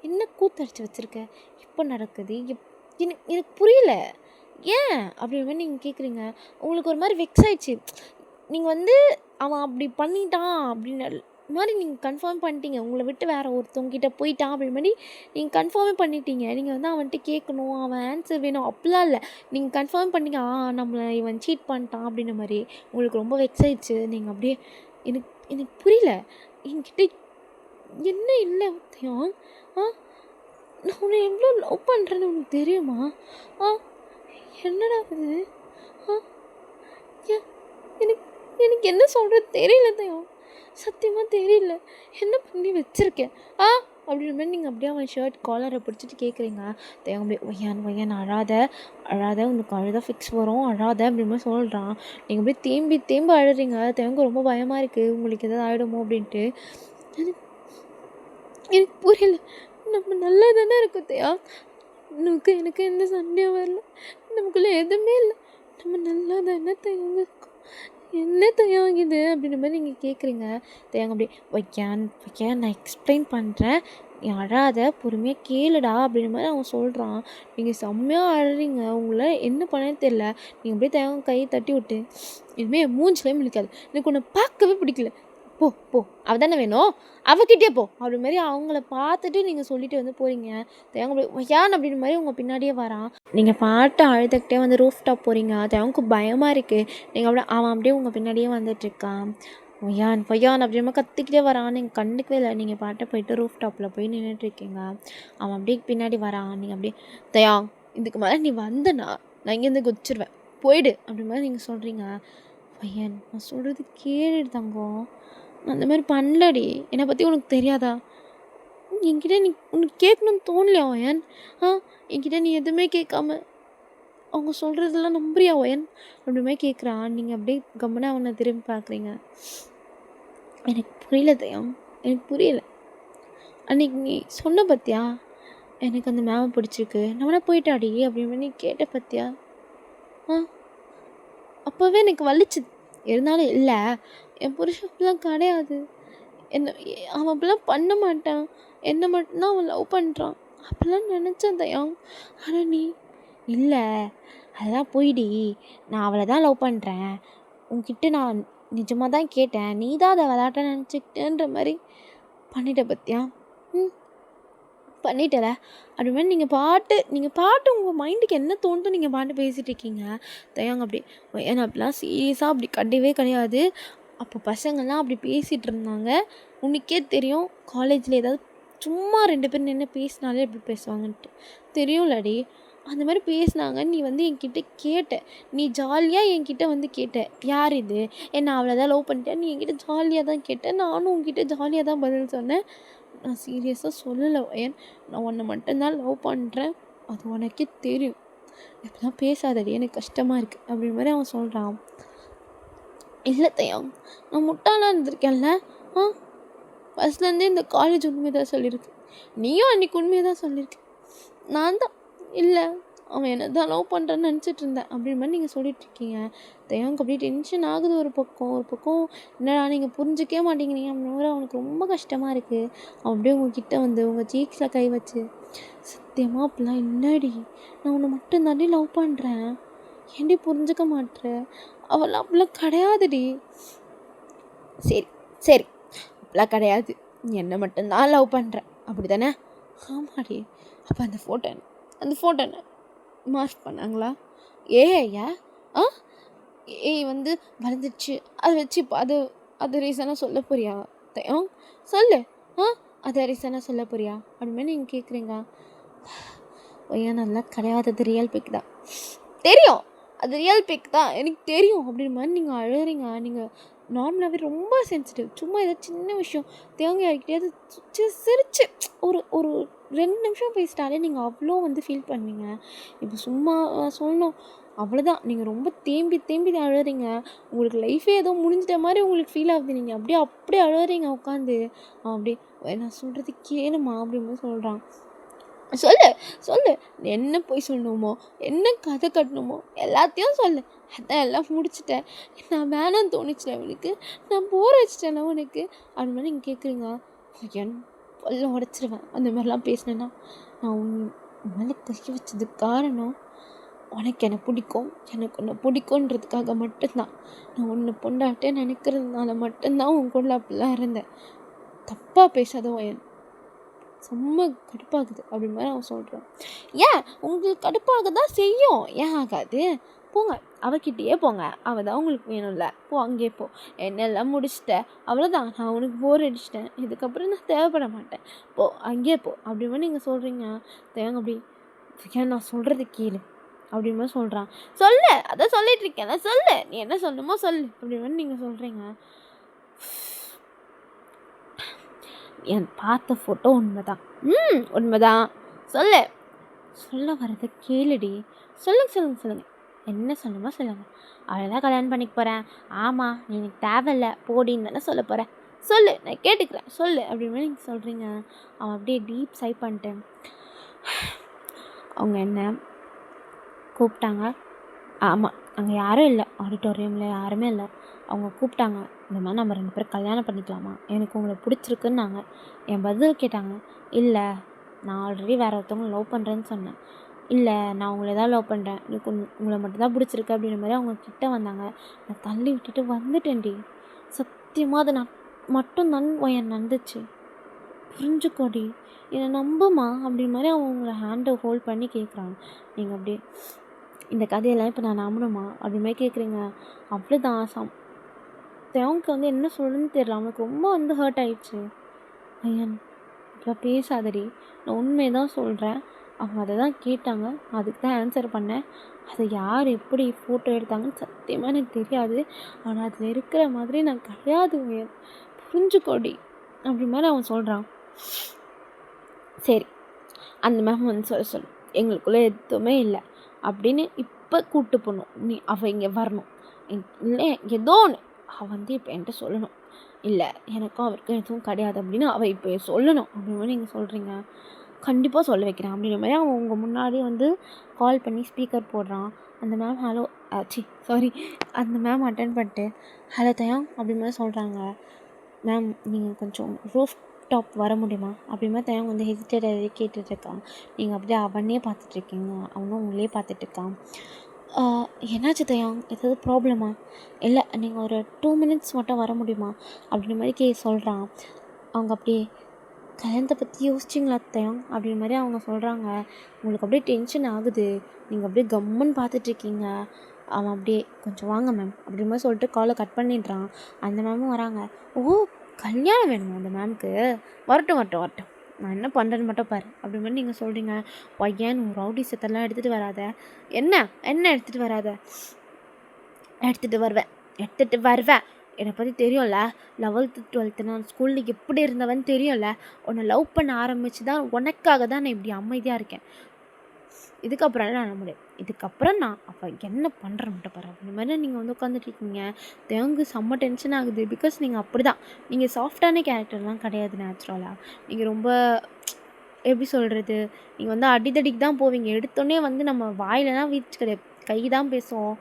Speaker 1: என்ன கூத்தடிச்சு வச்சுருக்க? இப்போ நடக்குது எனக்கு புரியல. ஏன் அப்படின்ற மாதிரி நீங்கள் கேட்குறீங்க. உங்களுக்கு ஒரு மாதிரி வெக்ஸ் ஆயிடுச்சு. நீங்கள் வந்து அவன் அப்படி பண்ணிட்டான் அப்படின்னு மாதிரி நீங்கள் கன்ஃபார்ம் பண்ணிட்டீங்க. உங்களை விட்டு வேறு ஒருத்தவங்கிட்ட போயிட்டான் அப்படி மாதிரி நீங்கள் கன்ஃபார்மே பண்ணிட்டீங்க. நீங்கள் வந்து அவன்கிட்ட கேட்கணும், அவன் ஆன்சர் வேணும் அப்படிலாம் இல்லை. நீங்கள் கன்ஃபார்ம் பண்ணிங்க நம்மளை இவன் சீட் பண்ணிட்டான் அப்படின்ற மாதிரி. உங்களுக்கு ரொம்ப வெக்ஸ் ஆயிடுச்சு. நீங்கள் அப்படியே எனக்கு புரியல,
Speaker 2: என்கிட்ட என்ன இல்லை தயம்? ஆ நான் உன்னை எவ்வளோ லவ் பண்ணுறேன்னு உனக்கு தெரியுமா? ஆ என்னடா இது? ஆ எனக்கு எனக்கு என்ன சொல்கிறது தெரியல தயம், சத்தியமாக தெரியல. என்ன பண்ணி வச்சுருக்கேன் அப்படின்ற மாதிரி நீங்கள் அப்படியே அவன் ஷர்ட் காலரை பிடிச்சிட்டு கேட்குறீங்க. தயம் அப்படியே ஒய்யான் அழாத உனக்கு அழுதா ஃபிக்ஸ் வரும், அழாத அப்படின்ற மாதிரி சொல்கிறான். நீங்கள் அப்படியே தேம்பி அழுறீங்க. தயங்க ரொம்ப பயமாக இருக்குது, உங்களுக்கு எதாவது ஆகிடுமோ அப்படின்ட்டு. எனக்கு புரியல. நம்ம நல்லா தானே இருக்கோம் தயா, எனக்கு எந்த சண்டையும் வரல, நமக்குள்ளே எதுவுமே இல்லை, நம்ம நல்லா தானே தயங்க இருக்கோம், என்ன தயாங்குது அப்படின்ற மாதிரி நீங்கள் கேட்குறீங்க. தயங்க அப்படியே வைக்கான் நான் எக்ஸ்பிளைன் பண்ணுறேன், நீ அழாத, பொறுமையாக கேளுடா அப்படின்ற மாதிரி அவன் சொல்கிறான். நீங்கள் செம்மையாக அழுறீங்க, உங்களை என்ன பண்ணேன்னு தெரில. நீங்கள் அப்படியே தயங்க கையை தட்டி விட்டு, இனிமேல் மூஞ்சிலே முழிக்காது, எனக்கு உன்னை பார்க்கவே பிடிக்கல, போ அவள் தானே வேணும், அவகிட்டே போ அப்படி மாதிரி அவங்கள பார்த்துட்டு நீங்கள் சொல்லிட்டு வந்து போகிறீங்க. தேவங்க ஏன் அப்படின்ற மாதிரி உங்கள் பின்னாடியே வரான். நீங்கள் பாட்டு அழுதுகிட்டே வந்து ரூஃப் டாப் போகிறீங்க. தேவனுக்கு பயமாக இருக்குது. நீங்கள் அப்படியே அவன் அப்படியே உங்கள் பின்னாடியே வந்துட்டுருக்கான். பொய்யான் அப்படின்ற கத்திக்கிட்டே வரான். நீங்கள் கண்டுக்கவே இல்லை, நீங்கள் பாட்டை போயிட்டு ரூஃப் டாப்பில் போய் நின்றுட்டுருக்கீங்க. அவன் அப்படியே பின்னாடி வரான். நீங்கள் அப்படியே தயா இதுக்கு மேலே நீ வந்தனா நான் இங்கேருந்து குதிச்சிருவேன், போயிடு அப்படி மாதிரி நீங்கள் சொல்கிறீங்க. பையன் நான் சொல்கிறது கேளு தங்கம், நான் அந்த மாதிரி பண்ணலடி, என்னை பற்றி உனக்கு தெரியாதா? என்கிட்ட நீ உனக்கு கேட்கணும்னு தோணலையா ஒயன்? என்கிட்ட நீ எதுவுமே கேட்காம அவங்க சொல்கிறதெல்லாம் நம்புறியா ஒயன் அப்படி மாதிரி கேட்குறான். நீங்கள் அப்படியே கம்முனா அவனை திரும்பி பார்க்குறீங்க. எனக்கு புரியல தயம், எனக்கு புரியல. அன்றைக்கி நீ சொன்ன பார்த்தியா, எனக்கு அந்த மேமை பிடிச்சிருக்கு, நான் போயிட்டாடி அப்படின்னு நீ கேட்ட பார்த்தியா? அப்போவே எனக்கு வலிச்சுது. இருந்தாலும் இல்லை, என் புருஷன் அப்படிலாம் கிடையாது, அவன் அப்படிலாம் பண்ண மாட்டான், என்னை மட்டும்தான் அவன் லவ் பண்ணுறான் அப்படிலாம் நினச்சேன் தயம். ஆனால் நீ இல்லை, அதெல்லாம் போயிடி, நான் அவளை தான் லவ் பண்ணுறேன், உன்கிட்ட நான் நிஜமாக தான் கேட்டேன், நீ தான் அதை விளையாட்ட நினச்சிக்கிட்டேன்ற மாதிரி பண்ணிட்ட பத்தியா? பண்ணிட்டல அப்படி மாதிரி நீங்கள் பாட்டு உங்கள் மைண்டுக்கு என்ன தோணுதோ நீங்கள் பாட்டு பேசிகிட்டு இருக்கீங்க. தயங்க அப்படி ஏன்னா அப்படிலாம் சீரியஸாக அப்படி கிடையாது. அப்போ பசங்கள்லாம் அப்படி பேசிகிட்டு இருந்தாங்க. உனக்கே தெரியும், காலேஜில் ஏதாவது சும்மா 2 பேர் நின்று பேசினாலே எப்படி பேசுவாங்கன்ட்டு தெரியும்லடி. அந்த மாதிரி பேசினாங்க. நீ வந்து என்கிட்ட கேட்ட, நீ ஜாலியாக என்கிட்ட வந்து கேட்ட, யார் இது, என்ன அவ்வளோதான் லவ் பண்ணிட்டேன், நீ என்கிட்ட ஜாலியாக தான் கேட்டேன், நானும் உங்ககிட்ட ஜாலியாக தான் பதில் சொன்னேன். நான் சீரியஸாக சொல்லலை வயன், நான் உன்னை மட்டும்தான் லவ் பண்ணுறேன், அது உனக்கே தெரியும், இப்படிலாம் பேசாதடி, எனக்கு கஷ்டமாக இருக்குது அப்படின்ற மாதிரி அவன் சொல்கிறான். இல்லை தயம், நான் முட்டாளாக இருந்திருக்கேன்ல. ஃபஸ்ட்லேருந்தே இந்த காலேஜ் உண்மையை தான் சொல்லியிருக்கு, நீயும் அன்றைக்கி உண்மையை தான் சொல்லியிருக்கு. நான் தான் இல்லை, அவன் என்ன தான் லவ் பண்ணுறேன்னு நினச்சிட்டு இருந்தேன் அப்படின்ற மாதிரி நீங்கள் சொல்லிகிட்ருக்கீங்க. தயவுக்கு அப்படியே டென்ஷன் ஆகுது. ஒரு பக்கம் என்னடா நீங்கள் புரிஞ்சிக்கவே மாட்டேங்கிறீங்க அப்படின்ற அவனுக்கு ரொம்ப கஷ்டமாக இருக்குது. அவன் அப்படியே உங்ககிட்ட வந்து உங்கள் சீக்ஸில் கை வச்சு, சத்தியமாக அப்படிலாம் இல்லடி, நான் உன்னை மட்டும் தாண்டி லவ் பண்ணுறேன், ஏன்டி புரிஞ்சிக்க மாட்டேற, அவள் அப்படிலாம் கிடையாதுடி. சரி அப்படிலாம் கிடையாது, நீ என்னை மட்டும்தான் லவ் பண்ணுறேன் அப்படி தானே? ஆமாடி. அப்போ அந்த ஃபோட்டோ என்ன மார்க் பண்ணாங்களா? ஏஐயா? ஏஐ வந்து வளர்ந்துச்சு, அதை வச்சு இப்போ அது ரீசனாக சொல்ல போறியா? சொல்லு, அதை ரீசனாக சொல்ல போறியா அப்படிமே நீங்கள் கேட்குறீங்க. ஏன் நல்லா கிடையாது, அது ரியல் பிக் தான், தெரியும், அது ரியல் பிக் தான் எனக்கு தெரியும் அப்படின்ற மாதிரி நீங்கள் அழுகிறீங்க. நீங்கள் நார்மலாகவே ரொம்ப சென்சிட்டிவ். சும்மா ஏதாவது சின்ன விஷயம் தேவங்க யார்கிட்டயாவது சிரிச்சு ஒரு 2 நிமிஷம் பேசிட்டாலே நீங்கள் அவ்வளோ வந்து ஃபீல் பண்ணுவீங்க. இப்போ சும்மா சொல்லணும் அவ்வளோதான், நீங்கள் ரொம்ப தேம்பி அழுகிறீங்க. உங்களுக்கு லைஃபே ஏதோ முடிஞ்சிட்ட மாதிரி உங்களுக்கு ஃபீல் ஆகுது. நீங்கள் அப்படியே அழுகிறீங்க உட்காந்து. அப்படியே நான் சொல்கிறது கேளுமா அப்படின்னு சொல்கிறான். சொல்லு என்ன போய் சொல்லணுமோ, என்ன கதை கட்டணுமோ எல்லாத்தையும் சொல்லு, அதான் எல்லாம் முடிச்சிட்டேன், நான் வேணான்னு தோணுச்சுல அவனுக்கு, நான் போர் வச்சிட்டேன்னா உனக்கு அது மாதிரி நீங்கள் கேட்குறீங்க. என் பல்ல உடச்சிருவேன் அந்த மாதிரிலாம் பேசினேன்னா. நான் உன் மேலே கை வச்சதுக்கு காரணம் உனக்கு என்னை பிடிக்கும், எனக்கு உன்னை பிடிக்குன்றதுக்காக மட்டும்தான். நான் உன்னை பொண்டாட்டே நினைக்கிறதுனால மட்டும்தான் உன் கூட அப்படிலாம் இருந்தேன். தப்பாக பேசாத ஒயன், செம்ம கடுப்பாகுது அப்படி மாதிரி அவன் சொல்கிறான். ஏன் உங்களுக்கு கடுப்பாக தான் செய்யும், ஏன் ஆகாது? போங்க, அவகிட்டயே போங்க, அவள் தான் உங்களுக்கு வேணும்ல, போ அங்கேயே போ, என்னெல்லாம் முடிச்சிட்டேன், அவ்வளோதான், நான் உனக்கு போர் அடிச்சிட்டேன், இதுக்கப்புறம் நான் தேவைப்பட மாட்டேன், போ அங்கேயே போ அப்படிமா நீங்கள் சொல்கிறீங்க. தேவங்க அப்படி ஏன் நான் சொல்கிறது கேளு அப்படிமா சொல்கிறான். சொல்லு, அதான் சொல்லிட்டு இருக்கேன், சொல்லு, நீ என்ன சொல்லணுமோ சொல்லு அப்படிமா நீங்கள் சொல்கிறீங்க. என் பார்த்த ஃபோட்டோ உண்மைதான். உண்மைதான், சொல்லு, சொல்ல வர்றதை கேளுடி, சொல்லுங்க, என்ன சொல்லணுமோ சொல்லுங்கள், அவ்வளோதான் கல்யாணம் பண்ணிக்க போகிறேன், ஆமாம் நீ எனக்கு தேவையில்லை போடின்னு தானே சொல்ல போகிறேன், சொல்லு, நான் கேட்டுக்கிறேன், சொல்லு அப்படின்னு நீங்கள் சொல்கிறீங்க. அவன் அப்படியே டீப் சை பண்ணிட்டேன். அவங்க என்ன கூப்பிட்டாங்க. ஆமாம், அங்கே யாரும் இல்லை, ஆடிட்டோரியமில் யாருமே இல்லை. அவங்க கூப்பிட்டாங்க, இந்த மாதிரி நம்ம 2 பேரும் கல்யாணம் பண்ணிக்கலாமா, எனக்கு உங்களை பிடிச்சிருக்குன்னாங்க. என் பதில் கேட்டாங்க, இல்லை நான் ஆல்ரெடி வேறு ஒருத்தவங்க லவ் பண்ணுறேன்னு சொன்னேன். இல்லை நான் உங்களை தான் லவ் பண்ணுறேன், எனக்கு உங்களை மட்டும்தான் பிடிச்சிருக்கு அப்படின்ற மாதிரி அவங்க கிட்டே வந்தாங்க. நான் தள்ளி விட்டுட்டு வந்துட்டேன்டி. சத்தியமாக அது நான் மட்டும்தான் என் நடந்துச்சு, புரிஞ்சுக்கோடி, என்னை நம்புமா அப்படின்ற மாதிரி அவங்க உங்களை ஹேண்டை ஹோல்ட் பண்ணி கேட்குறாங்க. நீங்கள் அப்படியே இந்த கதையெல்லாம் இப்போ நான் நம்பணுமா அப்படிமே கேட்குறீங்க. அவ்வளோதான் தேவனுக்கு என்ன சொல்லுன்னு தெரியல, அவனுக்கு ரொம்ப ஹர்ட் ஆயிடுச்சு. ஐயன் இப்போ பேசாதடி, நான் உண்மையை தான் சொல்கிறேன், அவங்க அதை தான் கேட்டாங்க, அதுக்கு தான் ஆன்சர் பண்ணேன். அதை யார் எப்படி ஃபோட்டோ எடுத்தாங்கன்னு சத்தியமாக எனக்கு தெரியாது, ஆனால் அதில் இருக்கிற மாதிரி நான் கிடையாது, புரிஞ்சுக்கோடி அப்படி மாதிரி அவன் சொல்கிறான். சரி, அந்த மேம் சொல்லு, எங்களுக்குள்ளே எதுவுமே இல்லை அப்படின்னு இப்போ கூப்பிட்டு போகணும், நீ அவள் இங்கே வரணும், இல்லை ஏதோ ஒன்று அவள் இப்போ என்கிட்ட சொல்லணும், இல்லை எனக்கும் அவருக்கும் எதுவும் கிடையாது அப்படின்னு அவள் இப்போ சொல்லணும் அப்படின்னு நீங்கள் சொல்கிறீங்க. கண்டிப்பாக சொல்ல வைக்கிறேன் அப்படின்ற மாதிரி அவன் உங்கள் முன்னாடி கால் பண்ணி ஸ்பீக்கர் போடுறான். அந்த மேம் ஹலோ அந்த மேம் அட்டன் பண்ணிட்டு ஹலோ தயம் அப்படின் மாதிரி சொல்கிறாங்க. மேம் நீங்கள் கொஞ்சம் ரூஃப் டாப் வர முடியுமா அப்படிமா தயம் ஹெசிடேட் ஆகி கேட்டுட்ருக்கான். நீங்கள் அப்படியே அவனே பார்த்துட்ருக்கீங்க, அவனும் உங்களே பார்த்துட்ருக்கான். என்னாச்சு தயம், ஏதாவது ப்ராப்ளமா? இல்லை நீங்கள் ஒரு 2 minutes மட்டும் வர முடியுமா அப்படின்ற மாதிரி சொல்கிறான். அவங்க அப்படியே கல்யாணத்தை பற்றி யோசிச்சிங்களா தயம் அப்படின்ற மாதிரி அவங்க சொல்கிறாங்க. உங்களுக்கு அப்படியே டென்ஷன் ஆகுது, நீங்கள் அப்படியே கம்முன்னு பார்த்துட்ருக்கீங்க. அவன் அப்படியே கொஞ்சம் வாங்க மேம் அப்படின்ற மாதிரி சொல்லிட்டு காலை கட் பண்ணிடுறான். அந்த மேமும் வராங்க. ஓ கல்யாணம் வேணுமா அந்த மேம்க்கு? வரட்டும் நான் என்ன பண்ணுறேன்னு மட்டும் பாரு அப்படி மாதிரி நீங்கள் சொல்கிறீங்க. பையன் ரவுடி செத்தெல்லாம் எடுத்துகிட்டு வராத, என்ன எடுத்துகிட்டு வராத, எடுத்துகிட்டு வருவேன் என்னை பற்றி தெரியும்ல, 11th 12th நான் ஸ்கூலில் எப்படி இருந்தவன்னு தெரியும்ல, உன்னை லவ் பண்ண ஆரம்பித்து தான் உனக்காக தான் நான் இப்படி அமைதியாக இருக்கேன். இதுக்கப்புறம் நான் முடியாது, இதுக்கப்புறம் நான் அப்போ என்ன பண்ணுறேன் மட்டும் பாரு அப்படி மாதிரி நீங்கள் உட்காந்துட்ருக்கீங்க. தேவங்க செம்ம டென்ஷன் ஆகுது. பிகாஸ் நீங்கள் அப்படி தான், நீங்கள் சாஃப்டான கேரக்டர்லாம் கிடையாது. நேச்சுரலாக நீங்கள் ரொம்ப எப்படி சொல்கிறது, நீங்கள் அடிதடிக்கு தான் போவீங்க. எடுத்தோடனே நம்ம வாயிலலாம் வீச்சு கிடையாது, கை தான் பேசுவோம்.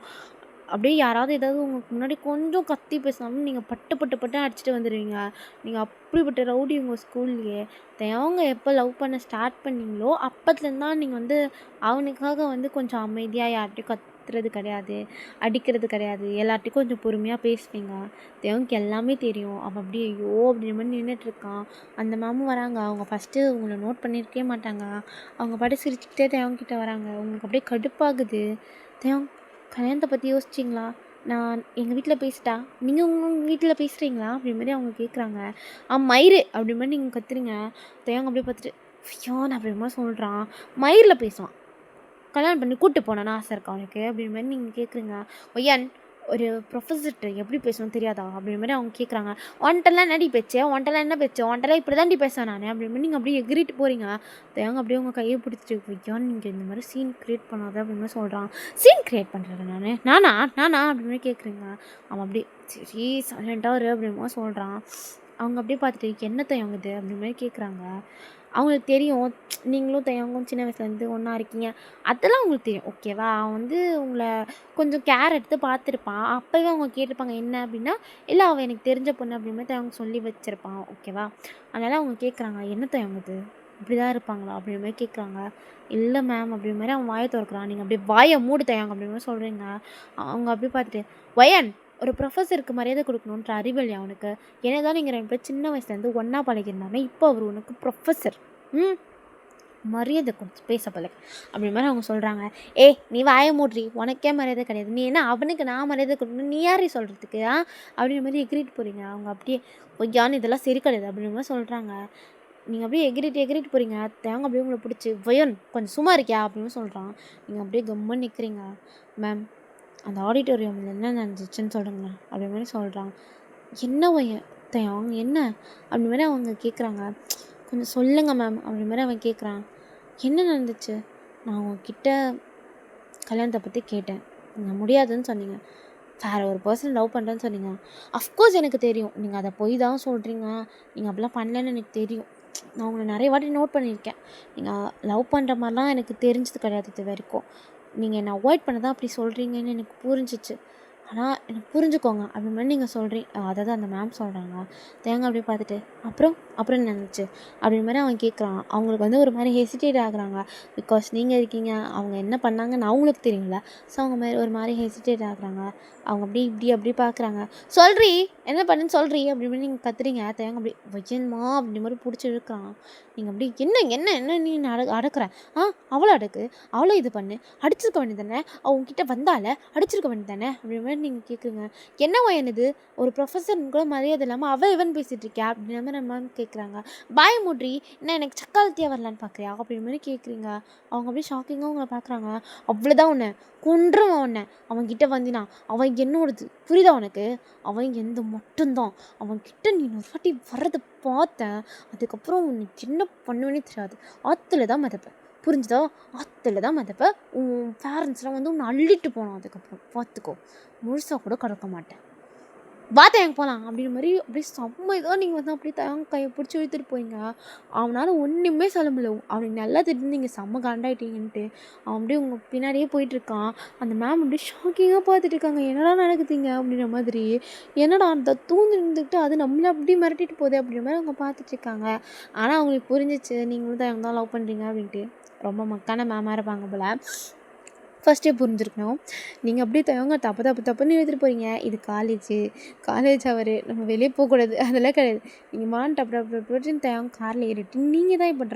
Speaker 2: அப்படியே யாராவது ஏதாவது உங்களுக்கு முன்னாடி கொஞ்சம் கத்தி பேசினாலும் நீங்கள் பட்டு அடிச்சுட்டு வந்துடுவீங்க. நீங்கள் அப்படிப்பட்ட ரவுடி உங்கள் ஸ்கூல்லையே. அவங்க எப்போ லவ் பண்ண ஸ்டார்ட் பண்ணிங்களோ அப்போத்துலேருந்து தான் நீங்கள் அவனுக்காக கொஞ்சம் அமைதியாக யார்கிட்டையும் கத்துறது கிடையாது, அடிக்கிறது கிடையாது, எல்லார்ட்டையும் கொஞ்சம் பொறுமையாக பேசுவீங்க. தேவனுக்கு எல்லாமே தெரியும். அவன் அப்படியே ஐயோ அப்படின்ற மாதிரி நின்றுட்டுருக்கான். அந்த மேமும் வராங்க. அவங்க ஃபஸ்ட்டு உங்களை நோட் பண்ணியிருக்கவே மாட்டாங்க. அவங்க பாட்டு சிரிச்சுக்கிட்டே தேவங்கிட்ட வராங்க. உங்களுக்கு அப்படியே கடுப்பாகுது. தேவன் கல்யாணத்தை பற்றி யோசிச்சிங்களா, நான் எங்கள் வீட்டில் பேசிட்டா, நீங்கள் உங்கள் வீட்டில் பேசுகிறீங்களா அப்படி மாதிரி அவங்க கேட்குறாங்க. மயிறு அப்படி மாதிரி நீங்கள் கத்துறீங்க. தேவங்க அப்படியே பார்த்துட்டு ஐயோன்னு அப்படி மாதிரி சொல்கிறான். மயிரில் பேசுவான், கல்யாணம் பண்ணி கூப்பிட்டு போனான்னு ஆசை இருக்கா அவனுக்கு அப்படின்ற மாதிரி நீங்கள் கேட்குறீங்க. ஒய்யான் ஒரு ப்ரொஃபஸர்கிட்ட எப்படி பேசணும்னு தெரியாதா அப்படின்ற மாதிரி அவங்க கேட்குறாங்க. ஒன்ட்டெல்லாம் என்னடி பேச்சு, ஒன்ட்டெல்லாம் என்ன பேச்சு, ஒன்ட்டெல்லாம் இப்படி தாண்டி பேசுவேன் நான் அப்படி மாதிரி நீங்கள் அப்படியே எகிரிட்டு போகிறீங்க. தேவங்க அப்படியே உங்கள் கையை பிடிச்சிட்டு ஐயான் நீங்கள் இந்த மாதிரி சீன் க்ரியேட் பண்ணாத அப்படின்னு சொல்கிறான். சீன் க்ரியேட் பண்ணுறேன் நானா அப்படி மாதிரி கேட்குறீங்க. அவன் அப்படியே சரி சைலண்ட்டாக வரு அப்படிமா சொல்கிறான். அவங்க அப்படியே பார்த்துட்டு என்ன தயங்க இது அப்படி மாதிரி கேட்குறாங்க. அவங்களுக்கு தெரியும் நீங்களும் தயங்கும் சின்ன வயசுலேருந்து ஒன்றா இருக்கீங்க, அதெல்லாம் அவங்களுக்கு தெரியும் ஓகேவா. அவன் உங்களை கொஞ்சம் கேர் எடுத்து பார்த்துருப்பான். அப்போவே அவங்க கேட்டிருப்பாங்க என்ன அப்படின்னா, இல்லை அவள் எனக்கு தெரிஞ்ச பொண்ணு அப்படின்றது அவங்க சொல்லி வச்சுருப்பான் ஓகேவா. அதனால் அவங்க கேட்குறாங்க என்ன தயங்குது, இப்படி தான் இருப்பாங்களா அப்படின்ற மாதிரி கேட்குறாங்க. இல்லை மேம் அப்படின்ற மாதிரி அவன் வாயை திறக்கிறான். நீங்கள் அப்படியே வாயை மூடு தயங்க அப்படின்ற மாதிரி சொல்கிறீங்க. அவங்க அப்படியே பார்த்துட்டு வயன் ஒரு ப்ரொஃபஸருக்கு மரியாதை கொடுக்கணுன்ற அறிவில்லை அவனுக்கு. ஏன்னா தான் நீங்கள் 2 பேர் சின்ன வயசுலேருந்து ஒன்றா பழகிருந்தானே, இப்போ அவர் உனக்கு ப்ரொஃபஸர்.
Speaker 1: மரியாதை கொடுத்து பேச பழகு அப்படி மாதிரி அவங்க சொல்கிறாங்க. ஏய் நீ வாயை மூட்றி, உனக்கே மரியாதை கிடையாது, நீ என்ன அவனுக்கு நான் மரியாதை கொடுக்கணும், நீ யாரையும் சொல்கிறதுக்கு அப்படின்ற மாதிரி எகிரிட்டு போகிறீங்க. அவங்க அப்படியே பொய்யான்னு இதெல்லாம் சரி கிடையாது அப்படின்ற மாதிரி சொல்கிறாங்க. நீங்கள் அப்படியே எகிரிட்டு போகிறீங்க. தேங்க அப்படியே உங்களை பிடிச்சி வயன் கொஞ்சம் சும்மா இருக்கியா அப்படின்னு சொல்கிறான். நீங்கள் அப்படியே கம்மன்னு நிற்கிறீங்க. மேம் அந்த ஆடிட்டோரியமில் என்ன நடந்துச்சுன்னு சொல்லுங்களேன் அப்படி மாதிரி சொல்கிறான். என்ன வயன் தேங்க என்ன அப்படி மாதிரி அவங்க கேட்குறாங்க. கொஞ்சம் சொல்லுங்கள் மேம் அப்படி மாதிரி அவன் கேட்குறான். என்ன நடந்துச்சு? நான் உங்ககிட்ட கல்யாணத்தை பற்றி கேட்டேன், நீங்கள் முடியாதுன்னு சொன்னீங்க, வேறு ஒரு பர்சன் லவ் பண்ணுறேன்னு சொன்னீங்க. அஃப்கோர்ஸ் எனக்கு தெரியும் நீங்கள் அதை போய் தான் சொல்கிறீங்க, நீங்கள் அப்படிலாம் பண்ணலன்னு எனக்கு தெரியும். நான் உங்களை நிறைய வாட்டி நோட் பண்ணியிருக்கேன். நீங்கள் லவ் பண்ணுற மாதிரிலாம் எனக்கு தெரிஞ்சது கிடையாது இது வரைக்கும். நீங்கள் என்னை அவாய்ட் பண்ண தான் அப்படி சொல்கிறீங்கன்னு எனக்கு புரிஞ்சிச்சு. ஆனால் எனக்கு புரிஞ்சுக்கோங்க அப்படி மாதிரி நீங்கள் சொல்கிறீங்க. அதாவது அந்த மேம் சொல்கிறாங்க. தேங்க அப்படியே பார்த்துட்டு அப்புறம் என்ன நடந்துச்சு அப்படி மாதிரி அவன் கேட்குறான். அவங்களுக்கு வந்து ஒரு மாதிரி ஹெசிடேட் ஆகுறாங்க. பிகாஸ் நீங்கள் இருக்கீங்க, அவங்க என்ன பண்ணாங்கன்னு அவங்களுக்கு தெரியுங்கள. ஸோ அவங்க ஒரு மாதிரி ஹெசிடேட் ஆகுறாங்க. அவங்க அப்படி பார்க்குறாங்க. சொல்கிறீ என்ன பண்ணுன்னு சொல்கிறீ அப்படி இப்படி நீங்கள் கத்துறீங்க. தேங்க அப்படி வையன்மா அப்படி மாதிரி பிடிச்சி இழுக்கிறான். நீங்கள் அப்படி என்ன நீ அடக்குற அவளை அடக்கு, அவளை இது பண்ணு, அடிச்சிருக்க வேண்டியது தானே, அவங்ககிட்ட வந்தால அடிச்சிருக்க வேண்டியது தானே அப்படி மாதிரி நீங்கள் கேட்குறீங்க. என்னவா என்னது ஒரு ப்ரொஃபஸர் கூட மரியாதை இல்லாமல் இவன் பேசிகிட்டு இருக்கியா அப்படின்ற மாதிரி நம்ம கேட்குறாங்க. பாய மூட்ரி என்ன எனக்கு சக்காலத்தியாக வரலான்னு பார்க்குறியா அப்படின்ற மாதிரி கேட்குறீங்க. அவங்க அப்படியே ஷாக்கிங்காக அவங்கள பார்க்குறாங்க. அவ்வளோதான் உன்னை கொன்றுவான், உன்னை அவன்கிட்ட வந்தினா அவன் என்னோடது புரியுதா உனக்கு, அவன் எந்த மட்டும்தான், அவன்கிட்ட நீ ஒரு வாட்டி வர்றதை பார்த்தேன், அதுக்கப்புறம் உனக்கு என்ன பண்ணுவேனே தெரியாது, ஆற்றுல தான் மதப்பேன் புரிஞ்சுதா, ஆற்றுல தான் மதப்பேன், உன் பேரண்ட்ஸ்லாம் வந்து உன்னை அள்ளிட்டு போனோம், அதுக்கப்புறம் பார்த்துக்கோ முழுசாக கூட கடக்க மாட்டேன், வா தேங்க போகலாம் அப்படின்ற மாதிரி அப்படியே செம்ம இதாக நீங்கள் வந்து அப்படியே தேங்க கையை பிடிச்சி இழுத்துட்டு போயிங்க. அவனால் ஒன்றுமே சொல்ல முடியல. அவனுக்கு நல்லா தெரிஞ்சு நீங்கள் செம்ம காண்டாயிட்டீங்கன்ட்டு அவன் அப்படியே உங்கள் பின்னாடியே போயிட்டுருக்கான். அந்த மேம் அப்படியே ஷாக்கிங்காக பார்த்துட்டு இருக்காங்க. என்னடா நடக்குதுங்க அப்படின்ற மாதிரி. என்னடா அந்த தூந்து இருந்துக்கிட்டு அது நம்மளை அப்படி மிரட்டிட்டு போகுது அப்படின்ற மாதிரி அவங்க பார்த்துட்ருக்காங்க. ஆனால் அவங்களுக்கு புரிஞ்சிச்சு நீங்களும் தான் தான் லவ் பண்ணுறீங்க அப்படின்ட்டு. ரொம்ப மக்கான மேமாக இருப்பாங்க போல். ஃபஸ்ட்டே புரிஞ்சுருக்கணும். நீங்கள் அப்படியே தவங்க தப்புன்னு எழுதிட்டு போகிறீங்க. இது காலேஜ் அவர் நம்ம வெளியே போகக்கூடாது அதெல்லாம் கிடையாது. நீங்கள் டப்புன்னு தவங்க காரில் ஏறிட்டு நீங்கள் தான் இப்போ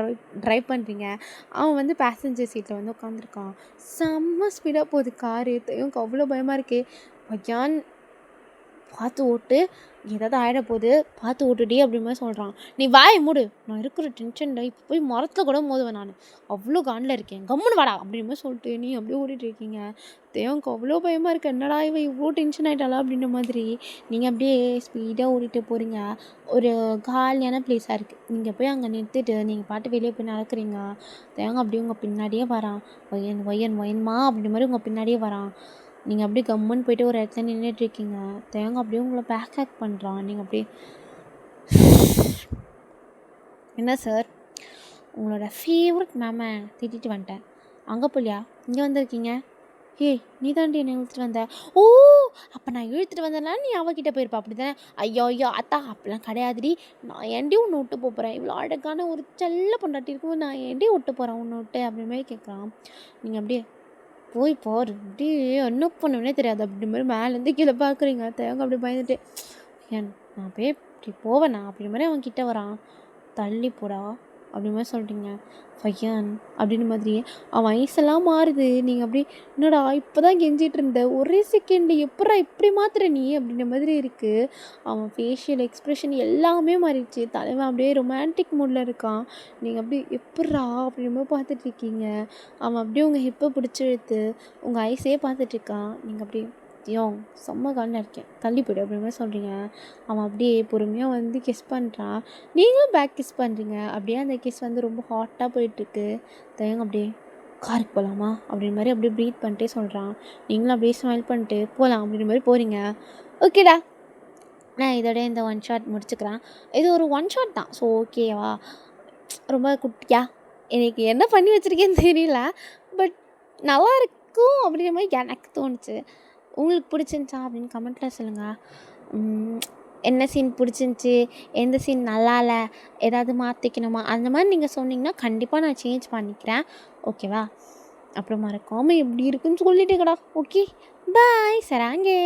Speaker 1: ட்ரைவ் பண்ணுறீங்க. அவன் வந்து பேசஞ்சர் சீட்டில் வந்து உட்காந்துருக்கான். செம்ம ஸ்பீடாக போகுது காரு. தவங்க அவ்வளோ பயமாக இருக்கே. பையான் பார்த்து ஓட்டு, ஏதாவது ஆகிட போகுது, பார்த்து ஓட்டுடி அப்படி மாதிரி சொல்கிறான். நீ வாயை மூடு, நான் இருக்கிற டென்ஷனில் இப்போ போய் மரத்தில் கூட மோதுவேன், நான் அவ்வளோ காண்டில் இருக்கேன், கம்முன்னு வாடா அப்படின்ற மாதிரி சொல்லிட்டு நீ அப்படியே ஓடிட்டு இருக்கீங்க. தேவனுக்கு அவ்வளோ பயமாக இருக்குது. என்னடா இவன் இவ்வளோ டென்ஷன் ஆகிட்டாளா அப்படின்ற மாதிரி. நீங்கள் அப்படியே ஸ்பீடாக ஓடிட்டு போகிறீங்க. ஒரு காலியான பிளேஸாக இருக்குது. நீங்கள் போய் அங்கே நிறுத்திட்டு நீங்கள் பாட்டு வெளியே போய் நடக்கிறீங்க. தேவங்க அப்படியே உங்கள் பின்னாடியே வரான். ஒயன்மா அப்படின்ற மாதிரி உங்கள் பின்னாடியே வரான். நீங்கள் அப்படியே கம்முன்னு போய்ட்டு ஒரு இடத்துல நின்றுட்டுருக்கீங்க. தேங்க அப்படியே உங்களை பேக் பண்ணுறான். நீங்கள் அப்படியே என்ன சார் உங்களோட ஃபேவரட் மேமை திட்டிட்டு வந்துட்டேன், அங்கே போலியா இங்கே வந்திருக்கீங்க, ஏய் நீ தாண்டி என்னை இழுத்துட்டு வந்த, ஓ அப்போ நான் இழுத்துட்டு வந்தேன்னா நீ அவகிட்ட போயிருப்பா அப்படி தானே, ஐயோ அத்தா அப்படிலாம் கிடையாதுடி, நான் ஏன்டி உன்னை விட்டு போகிறேன், இவ்வளோ அழகான ஒரு செல்ல பொண்டாட்டி இருக்கும் நான் ஏன்டி விட்டு போகிறேன் உன்னை விட்டு அப்படி மாதிரி கேட்குறான். நீங்கள் அப்படியே போய் பாரு அப்படியே என்ன பண்ணுவேனே தெரியாது அப்படி மாதிரி மேலேருந்து கீழே பார்க்குறீங்க. தேங்க அப்படி பயந்துட்டு நான் போய் இப்படி போவேண்ணா அப்படி மாதிரி அவன் கிட்டே வரான். தள்ளி போடா அப்படி மாதிரி சொல்கிறீங்க. பையன் அப்படின்னு மாதிரி அவன் வயசெல்லாம் மாறுது. நீங்கள் அப்படி என்னடா இப்போ தான் கெஞ்சிட்டு இருந்த, ஒரே செகண்டு எப்படா இப்படி மாத்துற நீ அப்படின்ற மாதிரி இருக்குது. அவன் ஃபேஷியல் எக்ஸ்ப்ரெஷன் எல்லாமே மாறிடுச்சு. தலைவன் அப்படியே ரொமான்டிக் மூடில் இருக்கான். நீங்கள் அப்படி எப்பட்றா அப்படின்ற மாதிரி பார்த்துட்ருக்கீங்க. அவன் அப்படியே உங்கள் ஹிப்பை பிடிச்சி இழுத்து உங்கள் ஐஸே பார்த்துட்ருக்கான். நீங்கள் அப்படியே செம்ம காலில் இருக்கேன் தள்ளி போய்டு அப்படின்ற மாதிரி சொல்கிறீங்க. அவன் அப்படியே பொறுமையாக வந்து கிஸ் பண்ணுறான். நீங்களும் பேக் கிஸ் பண்ணுறீங்க. அப்படியே அந்த கிஸ் வந்து ரொம்ப ஹாட்டாக போயிட்டுருக்கு. தயங்க அப்படியே காருக்கு போகலாமா அப்படின்ற மாதிரி அப்படியே ப்ரீத் பண்ணிட்டே சொல்கிறான். நீங்களும் அப்படியே ஸ்மைல் பண்ணிட்டு போகலாம் அப்படின்ற மாதிரி போகிறீங்க. ஓகேடா நான் இதோட இந்த ஒன் ஷாட் முடிச்சுக்கிறேன். இது ஒரு ஒன் ஷாட் தான். ஸோ ஓகேவா, ரொம்ப குட்டியா எனக்கு என்ன பண்ணி வச்சுருக்கேன்னு தெரியல, பட் நல்லா இருக்கும் அப்படின்ற மாதிரி எனக்கு தோணுச்சு. உங்களுக்கு பிடிச்சிருந்துச்சா அப்படின்னு கமெண்ட்டில் சொல்லுங்கள். என்ன சீன் பிடிச்சிருந்துச்சி, எந்த சீன் நல்லா இல்லை, ஏதாவது மாற்றிக்கணுமா அந்த மாதிரி நீங்கள் சொன்னீங்கன்னா கண்டிப்பாக நான் சேஞ்ச் பண்ணிக்கிறேன். ஓகேவா, அப்புறம் மறக்காமல் எப்படி இருக்குன்னு சொல்லிட்டேங்கடா. Okay bye சராங்கே.